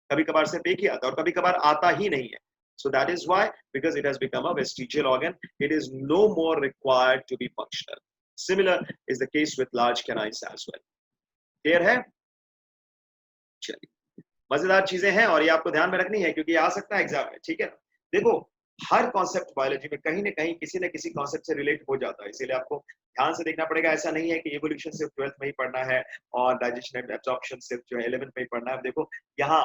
कभी कभार सिर्फ एक ही आता है और कभी कभार आता ही नहीं है। So that is why, because it has become a vestigial organ, it is no more required to be functional. Similar is the case with large canines as well. Clear है? चलिए, मजेदार चीजें हैं और ये आपको ध्यान में रखनी है क्योंकि ये आ सकता है एग्जाम में, ठीक है ना। देखो, हर कॉन्सेप्ट बायोलॉजी में कहीं ना कहीं किसी न किसी कॉन्सेप्ट से रिलेट हो जाता है, इसीलिए आपको ध्यान से देखना पड़ेगा। ऐसा नहीं है कि इवोल्यूशन सिर्फ 12th में ही पढ़ना है और डाइजेशन एंड एब्जॉर्प्शन सिर्फ जो है 11th में ही पढ़ना है। देखो यहाँ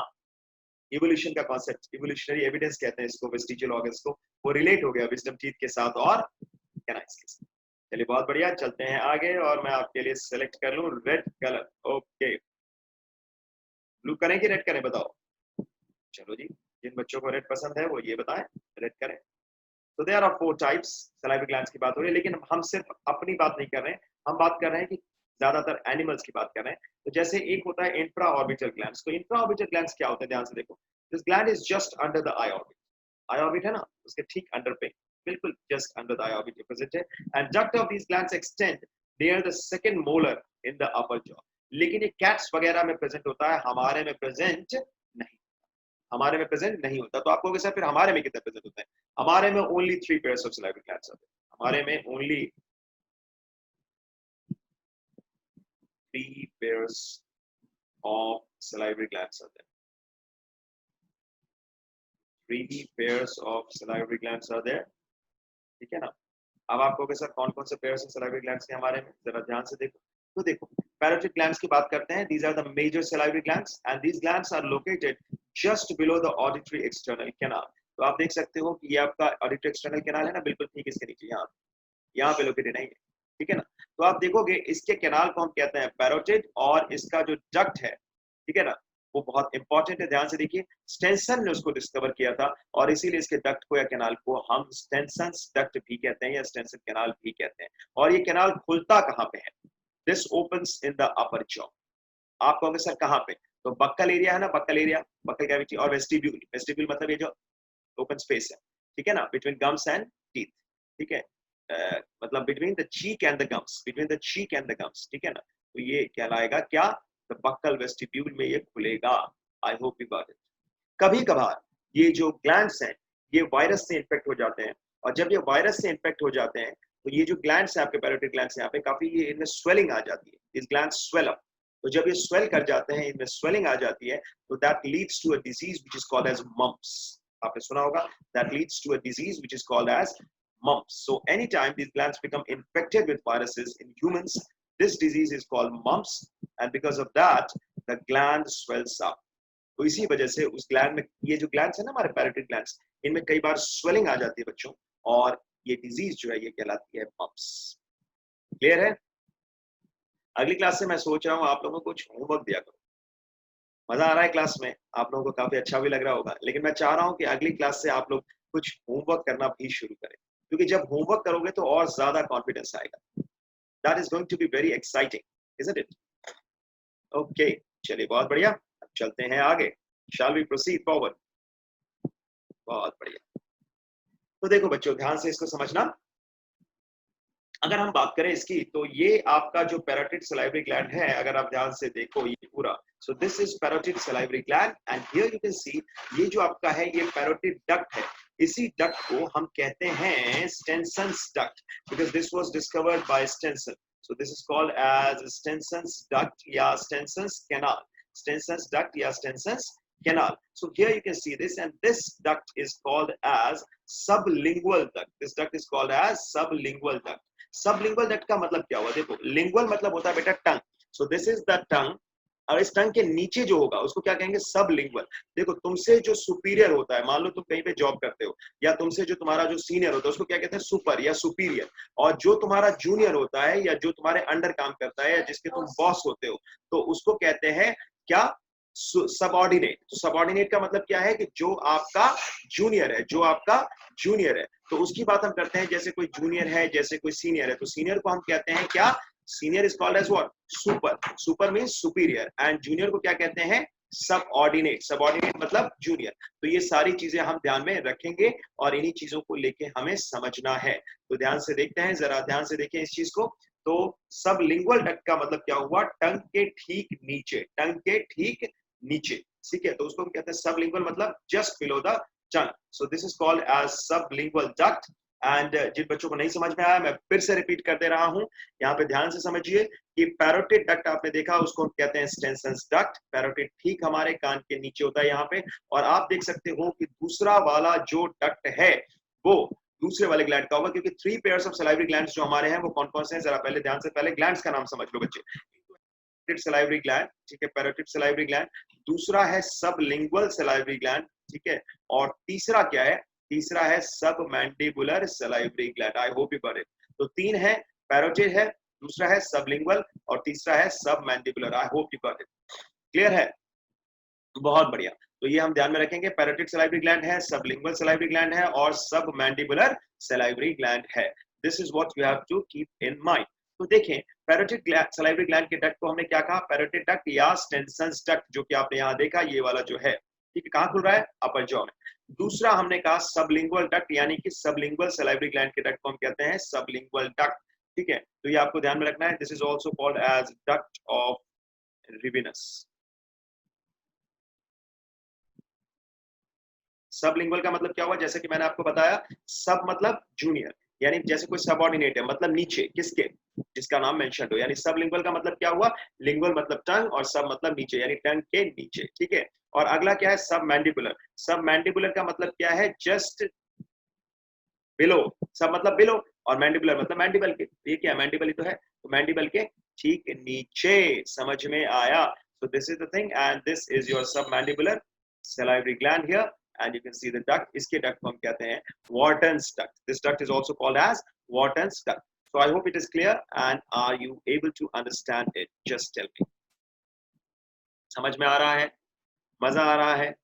इवोल्यूशन का कॉन्सेप्ट, इवोल्यूशनरी एविडेंस कहते हैं इसको, वेस्टिजियल ऑर्गन्स को, वो रिलेट हो गया विजडम टीथ के साथ और कैनाइन्स के साथ। चलिए बहुत बढ़िया, चलते हैं आगे और मैं आपके लिए सेलेक्ट कर लूं रेड कलर। ओके, ब्लू करें कि रेड करें बताओ। चलो जी, जिन बच्चों को रेड पसंद है वो ये बताएं, रेड करें। तो there are 4 types. Salivary glands की बात हो रही है, लेकिन हम सिर्फ अपनी बात नहीं कर रहे हैं, हम बात कर रहे हैं कि ज्यादातर एनिमल्स की बात कर रहे हैं। तो जैसे एक होता है इंट्रा ऑर्बिटल ग्लैंड्स। तो इंट्रा ऑर्बिटल ग्लैंड्स क्या होते हैं, ध्यान से देखो। This gland is just under the eye orbit. Eye orbit है ना, उसके ठीक अंडर पे, बिल्कुल just under the eye orbit present है। And duct of these glands extend near the second molar in the upper jaw. लेकिन ये cats वगैरह में प्रेजेंट होता है, हमारे में प्रेजेंट नहीं, हमारे में प्रेजेंट नहीं होता। तो आपको कहोगे सर फिर हमारे में कितने प्रेजेंट होते हैं? हमारे में only 3 pairs of salivary glands होते हैं। हमारे में only 3 pairs of salivary glands are there. 3 pairs of salivary glands are there. ठीक है ना? अब आप कहोगे सर कौन कौन से पेयर्स ऑफ salivary glands हैं हमारे में, जरा ध्यान से देखो। तो देखो पैरोटिड ग्लैंड्स की बात करते हैं। These are the major salivary glands and these glands are located just below the auditory external canal. तो आप देख सकते हो कि ये आपका auditory external canal है ना, बिल्कुल ठीक इसके नीचे यहाँ पे लोकेटेड है, ठीक है ना। तो आप देखोगे इसके कैनाल को हम कहते हैं पैरोटिड और इसका जो डक्ट है, ठीक है ना, वो बहुत इंपॉर्टेंट है। ध्यान से देखिए, स्टेंसन ने उसको डिस्कवर किया था और इसीलिए इसके डक्ट को या कैनाल को हम स्टेंसन्स डक्ट भी कहते हैं या स्टेंसन कैनाल भी कहते हैं। और ये कैनाल खुलता कहाँ पे है? This opens in the upper jaw. आप कहोगे सर कहाँ पे? तो बक्कल एरिया है ना, बक्कल एरिया, बक्कल कैविटी और वेस्टिब्यूल। वेस्टिब्यूल मतलब ये जो ओपन स्पेस है, ठीक है ना, बिटवीन गम्स एंड टीथ, ठीक है, मतलब between the cheek and the gums, between the cheek and the gums, ठीक है ना। तो ये कहलाएगा क्या? द बक्कल वेस्टिब्यूल में ये खुलेगा। आई होप यू गॉट इट। कभी कभार ये जो ग्लैंड्स हैं ये वायरस से इन्फेक्ट हो जाते हैं और जब ये वायरस से इन्फेक्ट हो जाते हैं तो ये जो ग्लैंड्स हैं आपके पैरोटिड ग्लैंड्स यहाँ पे काफी ये इनमें स्वेलिंग आ जाती है। This glands swell up. तो जब ये स्वेल कर जाते हैं, इनमें स्वेलिंग आ जाती है, तो that leads to a disease which is called as mumps. आपने सुना होगा, that leads to a disease which is called as mumps. So anytime these glands become infected with viruses in humans, this disease is called mumps, and because of that, the gland swells up. तो इसी वजह से उस gland में, ये जो glands है ना हमारे पैरोटिड ग्लैंड्स, इनमें कई बार स्वेलिंग आ जाती है बच्चों, और ये डिजीज जो है ये कहलाती है मम्प्स। क्लियर है? अगली क्लास से मैं सोच रहा हूँ आप लोगों को कुछ होमवर्क दिया करो। मजा आ रहा है क्लास में, आप लोगों को काफी अच्छा भी लग रहा होगा, लेकिन मैं चाह रहा हूँ कि अगली क्लास से आप लोग कुछ होमवर्क करना भी शुरू करें, क्योंकि जब होमवर्क करोगे तो और ज्यादा कॉन्फिडेंस आएगा। That is going to be very exciting, isn't it? Okay, चलिए बहुत बढ़िया, अब चलते हैं आगे। Shall we proceed forward? बहुत बढ़िया। तो देखो बच्चों, ध्यान से इसको समझना। अगर हम बात करें इसकी, तो ये आपका जो पैरोटिड सलाइवरी ग्लैंड है, अगर आप ध्यान से देखो ये पूरा, सो this is parotid salivary gland and here you can सी ये जो आपका है ये पैरोटिड डक्ट है। इसी डक्ट को हम कहते हैं Stenson's duct, because this was discovered by Stenson. So this is called as Stenson's duct या स्टेंसन्स कैनाल, स्टेंसन्स डक्ट या स्टेंसन्स canal. So here you can see this, and this duct is called as sublingual duct. This duct is called as sublingual duct. Sublingual duct का मतलब क्या हुआ? देखो, lingual मतलब होता है बेटा टंग. So this is the tongue. और इस टंग के नीचे जो होगा उसको क्या कहेंगे? सबलिंगुअल। देखो, तुमसे जो सुपीरियर होता है, मान लो तुम कहीं पे जॉब करते हो, या तुमसे जो तुम्हारा जो सीनियर होता है उसको क्या कहते हैं? सुपर या सुपीरियर। और जो तुम्हारा जूनियर होता है या जो तुम्हारे अंडर काम करता है या जिसके तुम बॉस होते हो, तो उसको कहते हैं क्या? सबऑर्डिनेट। तो सबऑर्डिनेट का मतलब क्या है? कि जो आपका जूनियर है, जो आपका जूनियर है, तो उसकी बात हम करते हैं। जैसे कोई जूनियर है, जैसे कोई सीनियर है, तो सीनियर को हम कहते हैं क्या? Senior is called as what? Super. Super means superior, and junior को क्या कहते हैं? सबऑर्डिनेट। सबऑर्डिनेट मतलब जूनियर। तो ये सारी चीजें हम ध्यान में रखेंगे और इन्हीं चीजों को लेके हमें समझना है। तो ध्यान से देखते हैं, जरा ध्यान से देखें इस चीज को। तो सबलिंगुअल डक्ट का मतलब क्या हुआ? टंग के ठीक नीचे, टंग के ठीक नीचे, ठीक है। तो उसको हम कहते हैं सबलिंगुअल, मतलब just below the tongue. So this is called as sublingual duct. And जिन बच्चों को नहीं समझ में आया, मैं फिर से रिपीट कर दे रहा हूं, यहाँ पे ध्यान से समझिए कि पैरोटिड डक्ट आपने देखा, उसको हम कहते हैं स्टेंसन्स डक्ट। पैरोटिड ठीक हमारे कान के नीचे होता है यहाँ पे। और आप देख सकते हो कि दूसरा वाला जो डक्ट है वो दूसरे वाले ग्लैंड का होगा, क्योंकि 3 पेयर्स ऑफ सलाइवरी ग्लैंड्स जो हमारे हैं वो कौन कौन से हैं? जरा पहले ध्यान से, पहले ग्लैंड्स का नाम समझ लो बच्चे। पैरोटिड सलाइवरी ग्लैंड, ठीक है, पैरोटिड सलाइवरी ग्लैंड। दूसरा है सबलिंगुअल सलाइवरी ग्लैंड, ठीक है। और तीसरा क्या है? तीसरा है submandibular salivary gland. I hope you got it. तो 3 है, पैरोटिड है, दूसरा है सबलिंगुअल और तीसरा है submandibular. I hope you got it. Clear है? बहुत बढ़िया। तो ये हम ध्यान में रखेंगे, पैरोटिड सलाइवरी ग्लैंड है, सबलिंगुअल सलाइवरी ग्लैंड है और सबमैंडिबुलर सलाइवरी ग्लैंड है। This is what you have to keep in mind. तो देखें, पैरोटिड सलाइवरी ग्लैंड के डक्ट को हमने क्या कहा? पैरोटिड डक्ट या स्टेंसन्स डक्ट, जो कि आपने यहाँ देखा, ये वाला जो है, ठीक है, कहाँ खुल रहा है? अपर जॉ में। दूसरा हमने कहा सबलिंगुअल डक्ट, यानी कि सबलिंगुअल सलाइवरी ग्लैंड के डक्ट को हम कहते हैं सबलिंगुअल डक्ट, ठीक है। तो ये आपको ध्यान में रखना है। This is also called as duct of Rivinus. Sublingual का मतलब क्या हुआ? जैसे कि मैंने आपको बताया, सब मतलब जूनियर, यानी जैसे कोई सबऑर्डिनेट है मतलब नीचे किसके, जिसका नाम मेंशन हो, यानी सबलिंगुअल का मतलब क्या हुआ, लिंगुअल मतलब टंग और सब मतलब नीचे, यानी टंग के नीचे, ठीक है। और अगला क्या है, सब मैंडिबुलर। सब मैंडिबुलर का मतलब क्या है, जस्ट बिलो। सब मतलब बिलो और मैंडिबुलर मतलब मैंडिबल के, ये क्या मैंडिबल ही तो है, तो मैंडिबल के ठीक नीचे, समझ में आया। So this is the thing and this is your submandibular salivary gland here and you can see the duct. इसके duct को हम कहते हैं Wharton's duct. This duct is also called as Wharton's duct. So I hope it is clear and are you able to understand it? Just tell me. समझ में आ रहा है, मजा आ रहा है?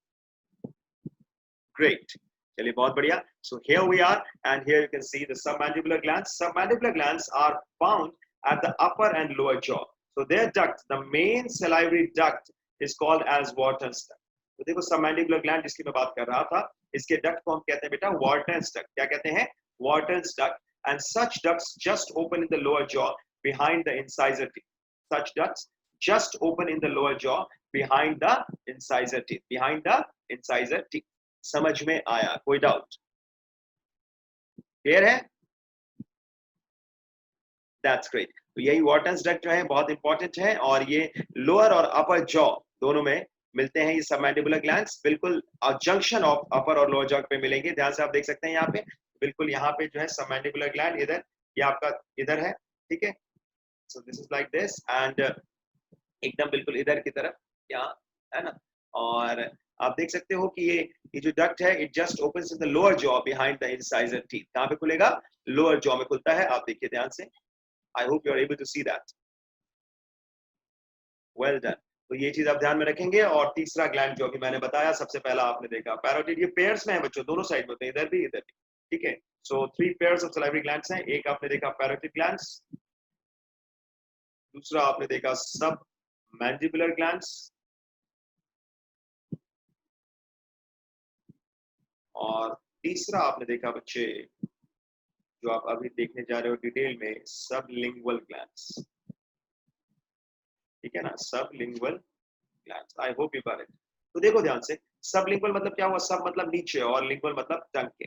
Great. चलिए बहुत बढ़िया. So here we are and here you can see the submandibular glands. Submandibular glands are found at the upper and lower jaw. So their duct, the main salivary duct is called as Wharton's duct. तो देखो submandibular gland जिसकी मैं बात कर रहा था, इसके duct को हम कहते हैं बेटा Wharton's duct. क्या कहते हैं? Wharton's duct. And such ducts just open in the lower jaw behind the incisor teeth. Such ducts just open in the lower jaw behind the incisor teeth. Behind the incisor teeth. समझ में आया? कोई doubt? Clear है? That's great. तो यही Wharton's duct जो है बहुत इंपॉर्टेंट है और ये लोअर और अपर जॉ दोनों में मिलते हैं ये सबमैंडिबुलर ग्लैंड्स, बिल्कुल जंक्शन ऑफ अपर और लोअर जॉ पे मिलेंगे। ध्यान से आप देख सकते हैं यहाँ पे, बिल्कुल यहाँ पे जो है सबमैंडिबुलर ग्लैंड इधर, ये आपका इधर है, ठीक है। सो this is like this and एकदम बिल्कुल इधर की तरफ यहाँ, है ना। और आप देख सकते हो कि ये जो डक्ट है it just opens in the lower jaw behind the incisor teeth. कहाँ पे खुलेगा? लोअर जॉ में खुलता है। आप देखिए ध्यान से, I hope you are able to see that. Well done. तो ये चीज आप ध्यान में रखेंगे। और तीसरा ग्लैंड जो कि मैंने बताया, सबसे पहला आपने देखा पैरोटिड, ये पेयर्स में है बच्चों, दोनों साइड में होते हैं, इधर भी इधर भी, ठीक है। सो 3 पेयर्स ऑफ सलाइवरी ग्लैंड्स हैं। एक आपने देखा पैरोटिड ग्लैंड्स, दूसरा आपने देखा सब मैंडिबुलर ग्लैंड्स, और तीसरा आपने देखा बच्चे जो आप अभी देखने जा रहे हो डिटेल में, सबलिंगुअल ग्लैंड्स, ठीक है ना, sublingual glands. I hope you got it. तो देखो ध्यान से, सबलिंगुअल मतलब क्या हुआ, सब मतलब नीचे और लिंगुअल मतलब टंग के।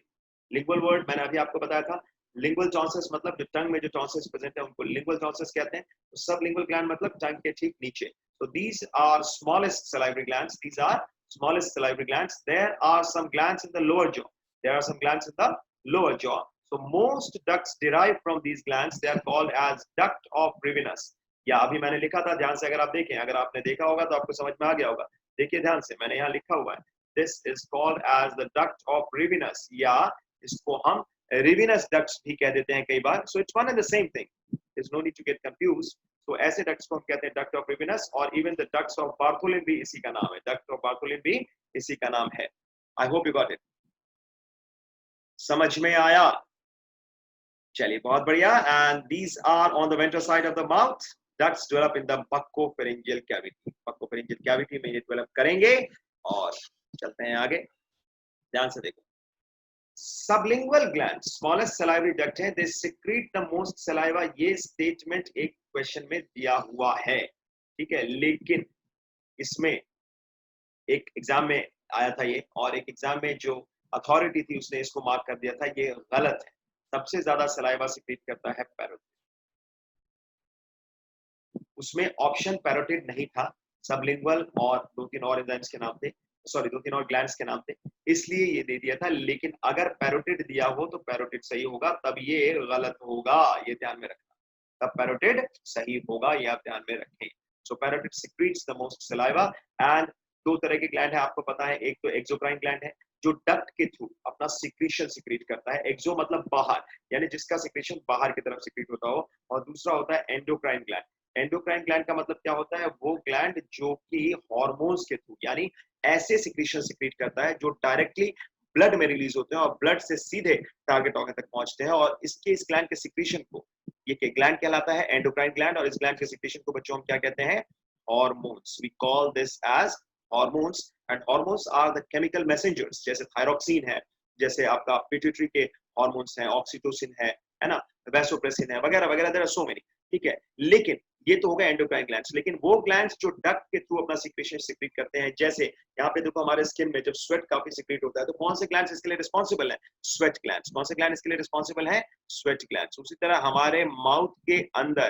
लिंगुअल वर्ड मैंने अभी आपको बताया था, लिंगुअल टॉन्सिल्स मतलब जो टंग में जो टॉन्सिल्स प्रेजेंट है उनको लिंगुअल टॉन्सिल्स कहते हैं। तो सबलिंगुअल ग्लैंड मतलब टंग के ठीक नीचे। So these are smallest salivary glands. These are smallest salivary glands. There are some glands in the lower jaw. There are some glands in the lower jaw. So most ducts derive from these glands. They are called as duct of Rivinus. या अभी मैंने लिखा था, ध्यान से अगर आप देखें, अगर आपने देखा होगा तो आपको समझ में आ गया होगा। देखिए ध्यान से, मैंने यहाँ लिखा हुआ है, This is called as the duct of Rivinus. या इसको हम Rivinus ducts भी कह देते हैं कई बार। So it's one and the same thing. There's no need to get confused. तो ऐसे डक्ट्स को हम कहते हैं डक्ट ऑफ रिविनस, और even the ducts of Bartholin भी इसी का नाम है। डक्ट ऑफ बार्थोलिन भी इसी का नाम है। I hope you got it. समझ में आया? चलिए बहुत बढ़िया। And these are on the ventral side of the mouth. Ducts develop in the buccopharyngeal cavity. Buccopharyngeal cavity में ये डेवलप करेंगे। और चलते हैं आगे, ध्यान से देखो। Sublingual gland smallest salivary duct है, they secrete the most saliva. ये स्टेटमेंट एक क्वेश्चन में दिया हुआ है, ठीक है, लेकिन इसमें एक एग्जाम में आया था ये, और एक एग्जाम में जो अथॉरिटी थी उसने इसको मार्क कर दिया था, ये गलत है। सबसे ज्यादा सलाइवा सिक्रीट करता है पैरोटिड। उसमें ऑप्शन पैरोटिड नहीं था, सबलिंगुअल और 2-3 और एंजाइम्स के नाम थे, सॉरी 2-3 और ग्लैंड्स के नाम थे, इसलिए ये दे दिया था। लेकिन अगर पैरोटिड दिया हो तो पैरोटिड सही होगा, तब ये गलत होगा, ये ध्यान में रखना। तब पैरोटिड सही होगा, ये आप ध्यान में रखें। So parotid secretes the most saliva. And 2 तरह के ग्लैंड है, आपको पता है। एक तो एक्सोक्राइन ग्लैंड है जो डक्ट के थ्रू अपना सिक्रीशन सिक्रीट करता है। एक्सो मतलब बाहर, यानी जिसका सिक्रीशन बाहर की तरफ सिक्रीट होता हो। और दूसरा होता है एंडोक्राइन ग्लैंड। एंडोक्राइन ग्लैंड का मतलब क्या होता है, वो ग्लैंड जो कि हार्मोन्स के थ्रू, यानी ऐसे सिक्रीशन सिक्रीट करता है जो डायरेक्टली ब्लड में रिलीज होते हैं और ब्लड से सीधे टारगेट ऑर्गन तक पहुंचते हैं। और इस ग्लैंड के सिक्रीशन को, ये ग्लैंड कहलाता है एंडोक्राइन ग्लैंड, और इस ग्लैंड के सिक्रीशन को बच्चों हम क्या कहते हैं, hormones. We call this as hormones. And hormones are the chemical messengers. जैसे थायरोक्सिन है, जैसे आपका पिट्यूटरी के हार्मोन्स हैं, ऑक्सीटोसिन है ना, वैसोप्रेसिन है, वगैरह वगैरह, देयर आर सो मेनी, ठीक है। लेकिन ये तो होगा एंडोक्राइन ग्लैंड्स। लेकिन वो ग्लैंड्स जो डक्ट के थ्रू अपना सिक्रेशन सिक्रीट करते हैं, जैसे यहाँ पे देखो हमारे स्किन में जब स्वेट काफी सिक्रीट होता है तो कौन से ग्लैंड्स इसके लिए रिस्पॉन्सिबल है? Sweat glands. कौन से ग्लैंड इसके लिए रिस्पॉन्सिबल है? Sweat glands. उसी तरह हमारे माउथ के अंदर,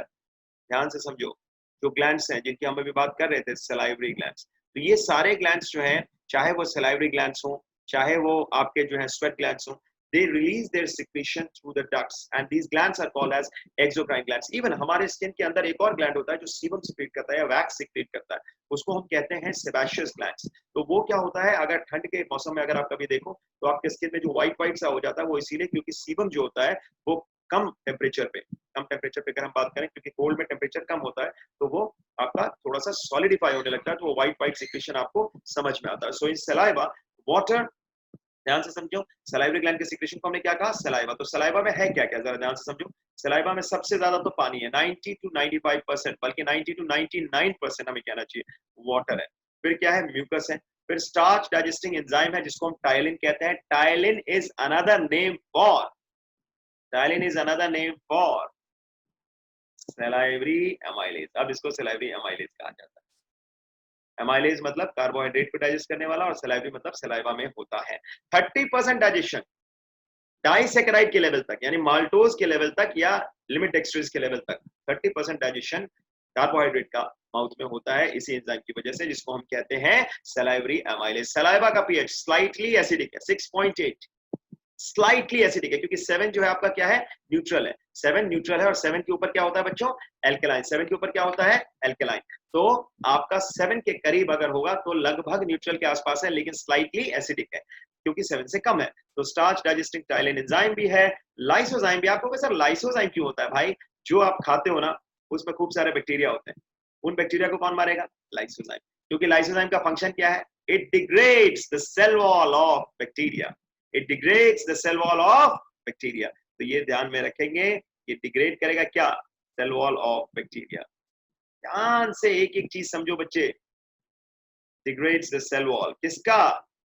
ध्यान से समझो, जो ग्लैंड्स हैं जिनकी हम अभी बात कर रहे थे, सलाइवरी ग्लैंड्स, तो ये सारे ग्लैंड्स जो हैं, चाहे वो सलाइवरी ग्लैंड्स हो, चाहे वो आपके जो है स्वेट ग्लैंड्स हो, they release their secretion through the ducts and these glands are called as exocrine glands. Even हमारे स्किन के अंदर एक और ग्लैंड होता है जो सीबम सिक्रीट करता है या वैक्स सिक्रीट करता है, उसको हम कहते हैं सेबाशियस ग्लैंड्स। तो वो क्या होता है, अगर ठंड के मौसम में अगर आप कभी देखो तो आपके स्किन में जो व्हाइट व्हाइट सा हो जाता है, वो इसीलिए क्योंकि सीबम जो होता है वो कम टेम्परेचर पे अगर हम बात करें, क्योंकि कोल्ड में टेम्परेचर कम होता है तो वो आपका थोड़ा सा सॉलिडिफाई होने लगता है, तो वो व्हाइट व्हाइट सिक्रेशन आपको समझ में आता है। सो इन सलाइवा वाटर, ध्यान से समझो, सलाइवरी ग्लैंड के सिक्रेशन को हमने क्या कहा? सलाइवा। तो सलाइवा में है क्या क्या, जरा ध्यान से समझो। सलाइवा में सबसे ज्यादा तो पानी है, 90 to 95%, बल्कि 90 to 99% हमें कहना चाहिए वाटर है। फिर क्या है? म्यूकस है। फिर स्टार्च डाइजेस्टिंग एंजाइम है जिसको हम टाइलिन कहते हैं। Ptyalin is another name for salivary amylase. अब इसको सलाइवरी एमाइलेज कहा जाता है। एमाइलेज मतलब कार्बोहाइड्रेट को डाइजेस्ट करने वाला, और सलाइवरी मतलब सलाइवा में होता है। 30% डाइजेशन डाइसैकेराइड के लेवल तक, यानी माल्टोज के लेवल तक या लिमिट डेक्सट्रेज के लेवल तक 30% डाइजेशन कार्बोहाइड्रेट का माउथ में होता है इसी एंजाइम की वजह से, जिसको हम कहते हैं सलाइवरी एमाइलेज। सलाइवा का पीएच स्लाइटली एसिडिक है, 6.8, स्लाइटली एसिडिक है, क्योंकि 7 जो है आपका क्या है? न्यूट्रल है। 7 न्यूट्रल है, और 7 के ऊपर क्या होता है बच्चों? एल्कलाइन। 7 के ऊपर क्या होता है? एल्कलाइन। तो आपका 7 के करीब अगर होगा तो लगभग न्यूट्रल के आसपास है, लेकिन स्लाइटली एसिडिक है क्योंकि 7 से कम है। तो स्टार्च डाइजेस्टिंग टाइलिन एंजाइम भी है, लाइसोजाइम भी। आपको सर लाइसोजाइम क्यों होता है? भाई जो आप खाते हो ना उसमें खूब सारे बैक्टीरिया होते हैं, उन बैक्टीरिया को कौन मारेगा? लाइसोजाइम। क्योंकि लाइसोजाइम का फंक्शन क्या है? It degrades the cell wall of bacteria. It degrades the cell wall of bacteria. तो ये ध्यान में रखेंगे, ये डिग्रेड करेगा क्या? Cell wall of bacteria. ध्यान से एक एक चीज समझो बच्चे। डिग्रेड्स द सेल वॉल किसका?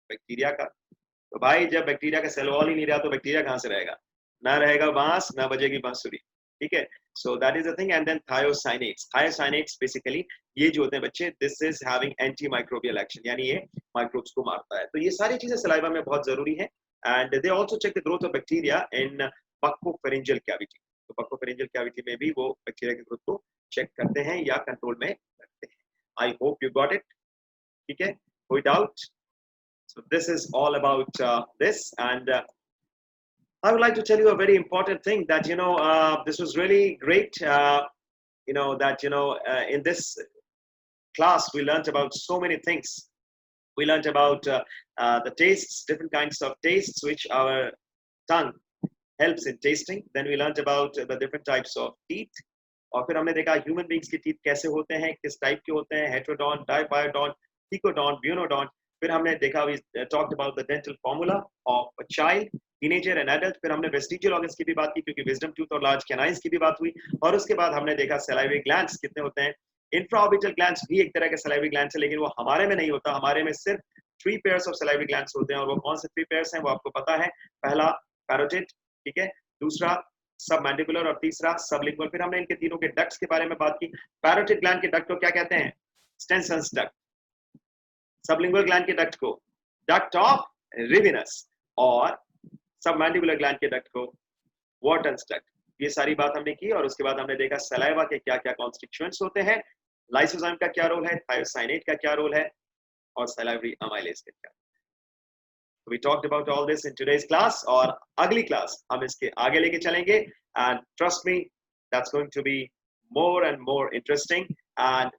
बैक्टीरिया का। तो भाई जब बैक्टीरिया का सेल वॉल ही नहीं रहा तो बैक्टीरिया कहां से रहेगा? ना रहेगा बांस, ना बजेगी बांसुरी। ठीक है, so that is the thing. And then thiocyanates basically ये जो होते हैं बच्चे, this is having anti microbial action, यानी ये माइक्रोब्स को मारता है। तो ये सारी चीजें सलाइवा में बहुत जरूरी है। And they also check the growth of bacteria in buccopharyngeal cavity. तो बक्कोफेरेंजियल कैविटी में भी वो बैक्टीरिया की ग्रोथ को चेक करते हैं या कंट्रोल में रखते हैं। आई होप यू गॉट इट। ठीक है, कोई doubt? So this is all about this, and I would like to tell you a very important thing that this was really great. That in this class we learned about so many things. We learned about the tastes, different kinds of tastes which our tongue helps in tasting. Then we learned about the different types of teeth. और फिर हमने देखा human beings के teeth कैसे होते हैं, किस type के होते हैं, हेट्रोडॉन, डाइबायोडॉन, थिकोडॉन, ब्यूनोडॉन। फिर हमने देखा we talked about the dental formula of a child, teenager and adult. फिर हमने वेस्टिजियल ऑर्गन्स की भी बात की, क्योंकि विजडम टूथ और लार्ज कैनाइंस की भी बात हुई। और उसके बाद हमने देखा सलाइवरी ग्लैंड्स कितने होते हैं। इंफ्राऑर्बिटल ग्लैंड्स भी एक तरह के सलाइवरी ग्लैंड्स है, लेकिन वो हमारे में नहीं होता। हमारे में सिर्फ 3 पेयर्स ऑफ सलाइवरी ग्लैंड्स होते हैं, और वो कौन से 3 पेयर्स हैं वो आपको पता है। पहला पैरोटिड, ठीक है, दूसरा सबमैंडिबुलर, और तीसरा सबलिंगुअल। फिर हमने इनके तीनों के डक्ट्स के बारे में बात की। पैरोटिड ग्लैंड के डक्ट को क्या कहते हैं? स्टेनसन्स डक्ट। सबलिंगुअल ग्लैंड के डक्ट को डक्ट ऑफ रिविनस, और सबमैंडिबुलर ग्लैंड के डक्ट को वॉर्टन्स डक्ट। ये सारी बात हमने की, और उसके बाद हमने देखा सलाइवा के क्या क्या कॉन्स्टिट्यूएंट्स होते हैं, लाइसोजाइम का क्या रोल है, थायोसाइनेट का क्या रोल है, और सलाइवरी एमाइलेज का क्या। We talked about all this in today's class, और अगली क्लास हम इसके आगे लेके चलेंगे, and trust me, that's going to be more and more interesting, and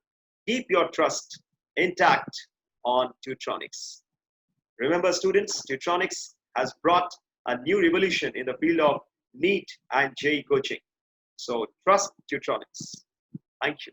keep your trust intact on Tutronics. Remember students, Tutronics has brought a new revolution in the field of NEET and JEE coaching. So trust Tutronics. Thank you.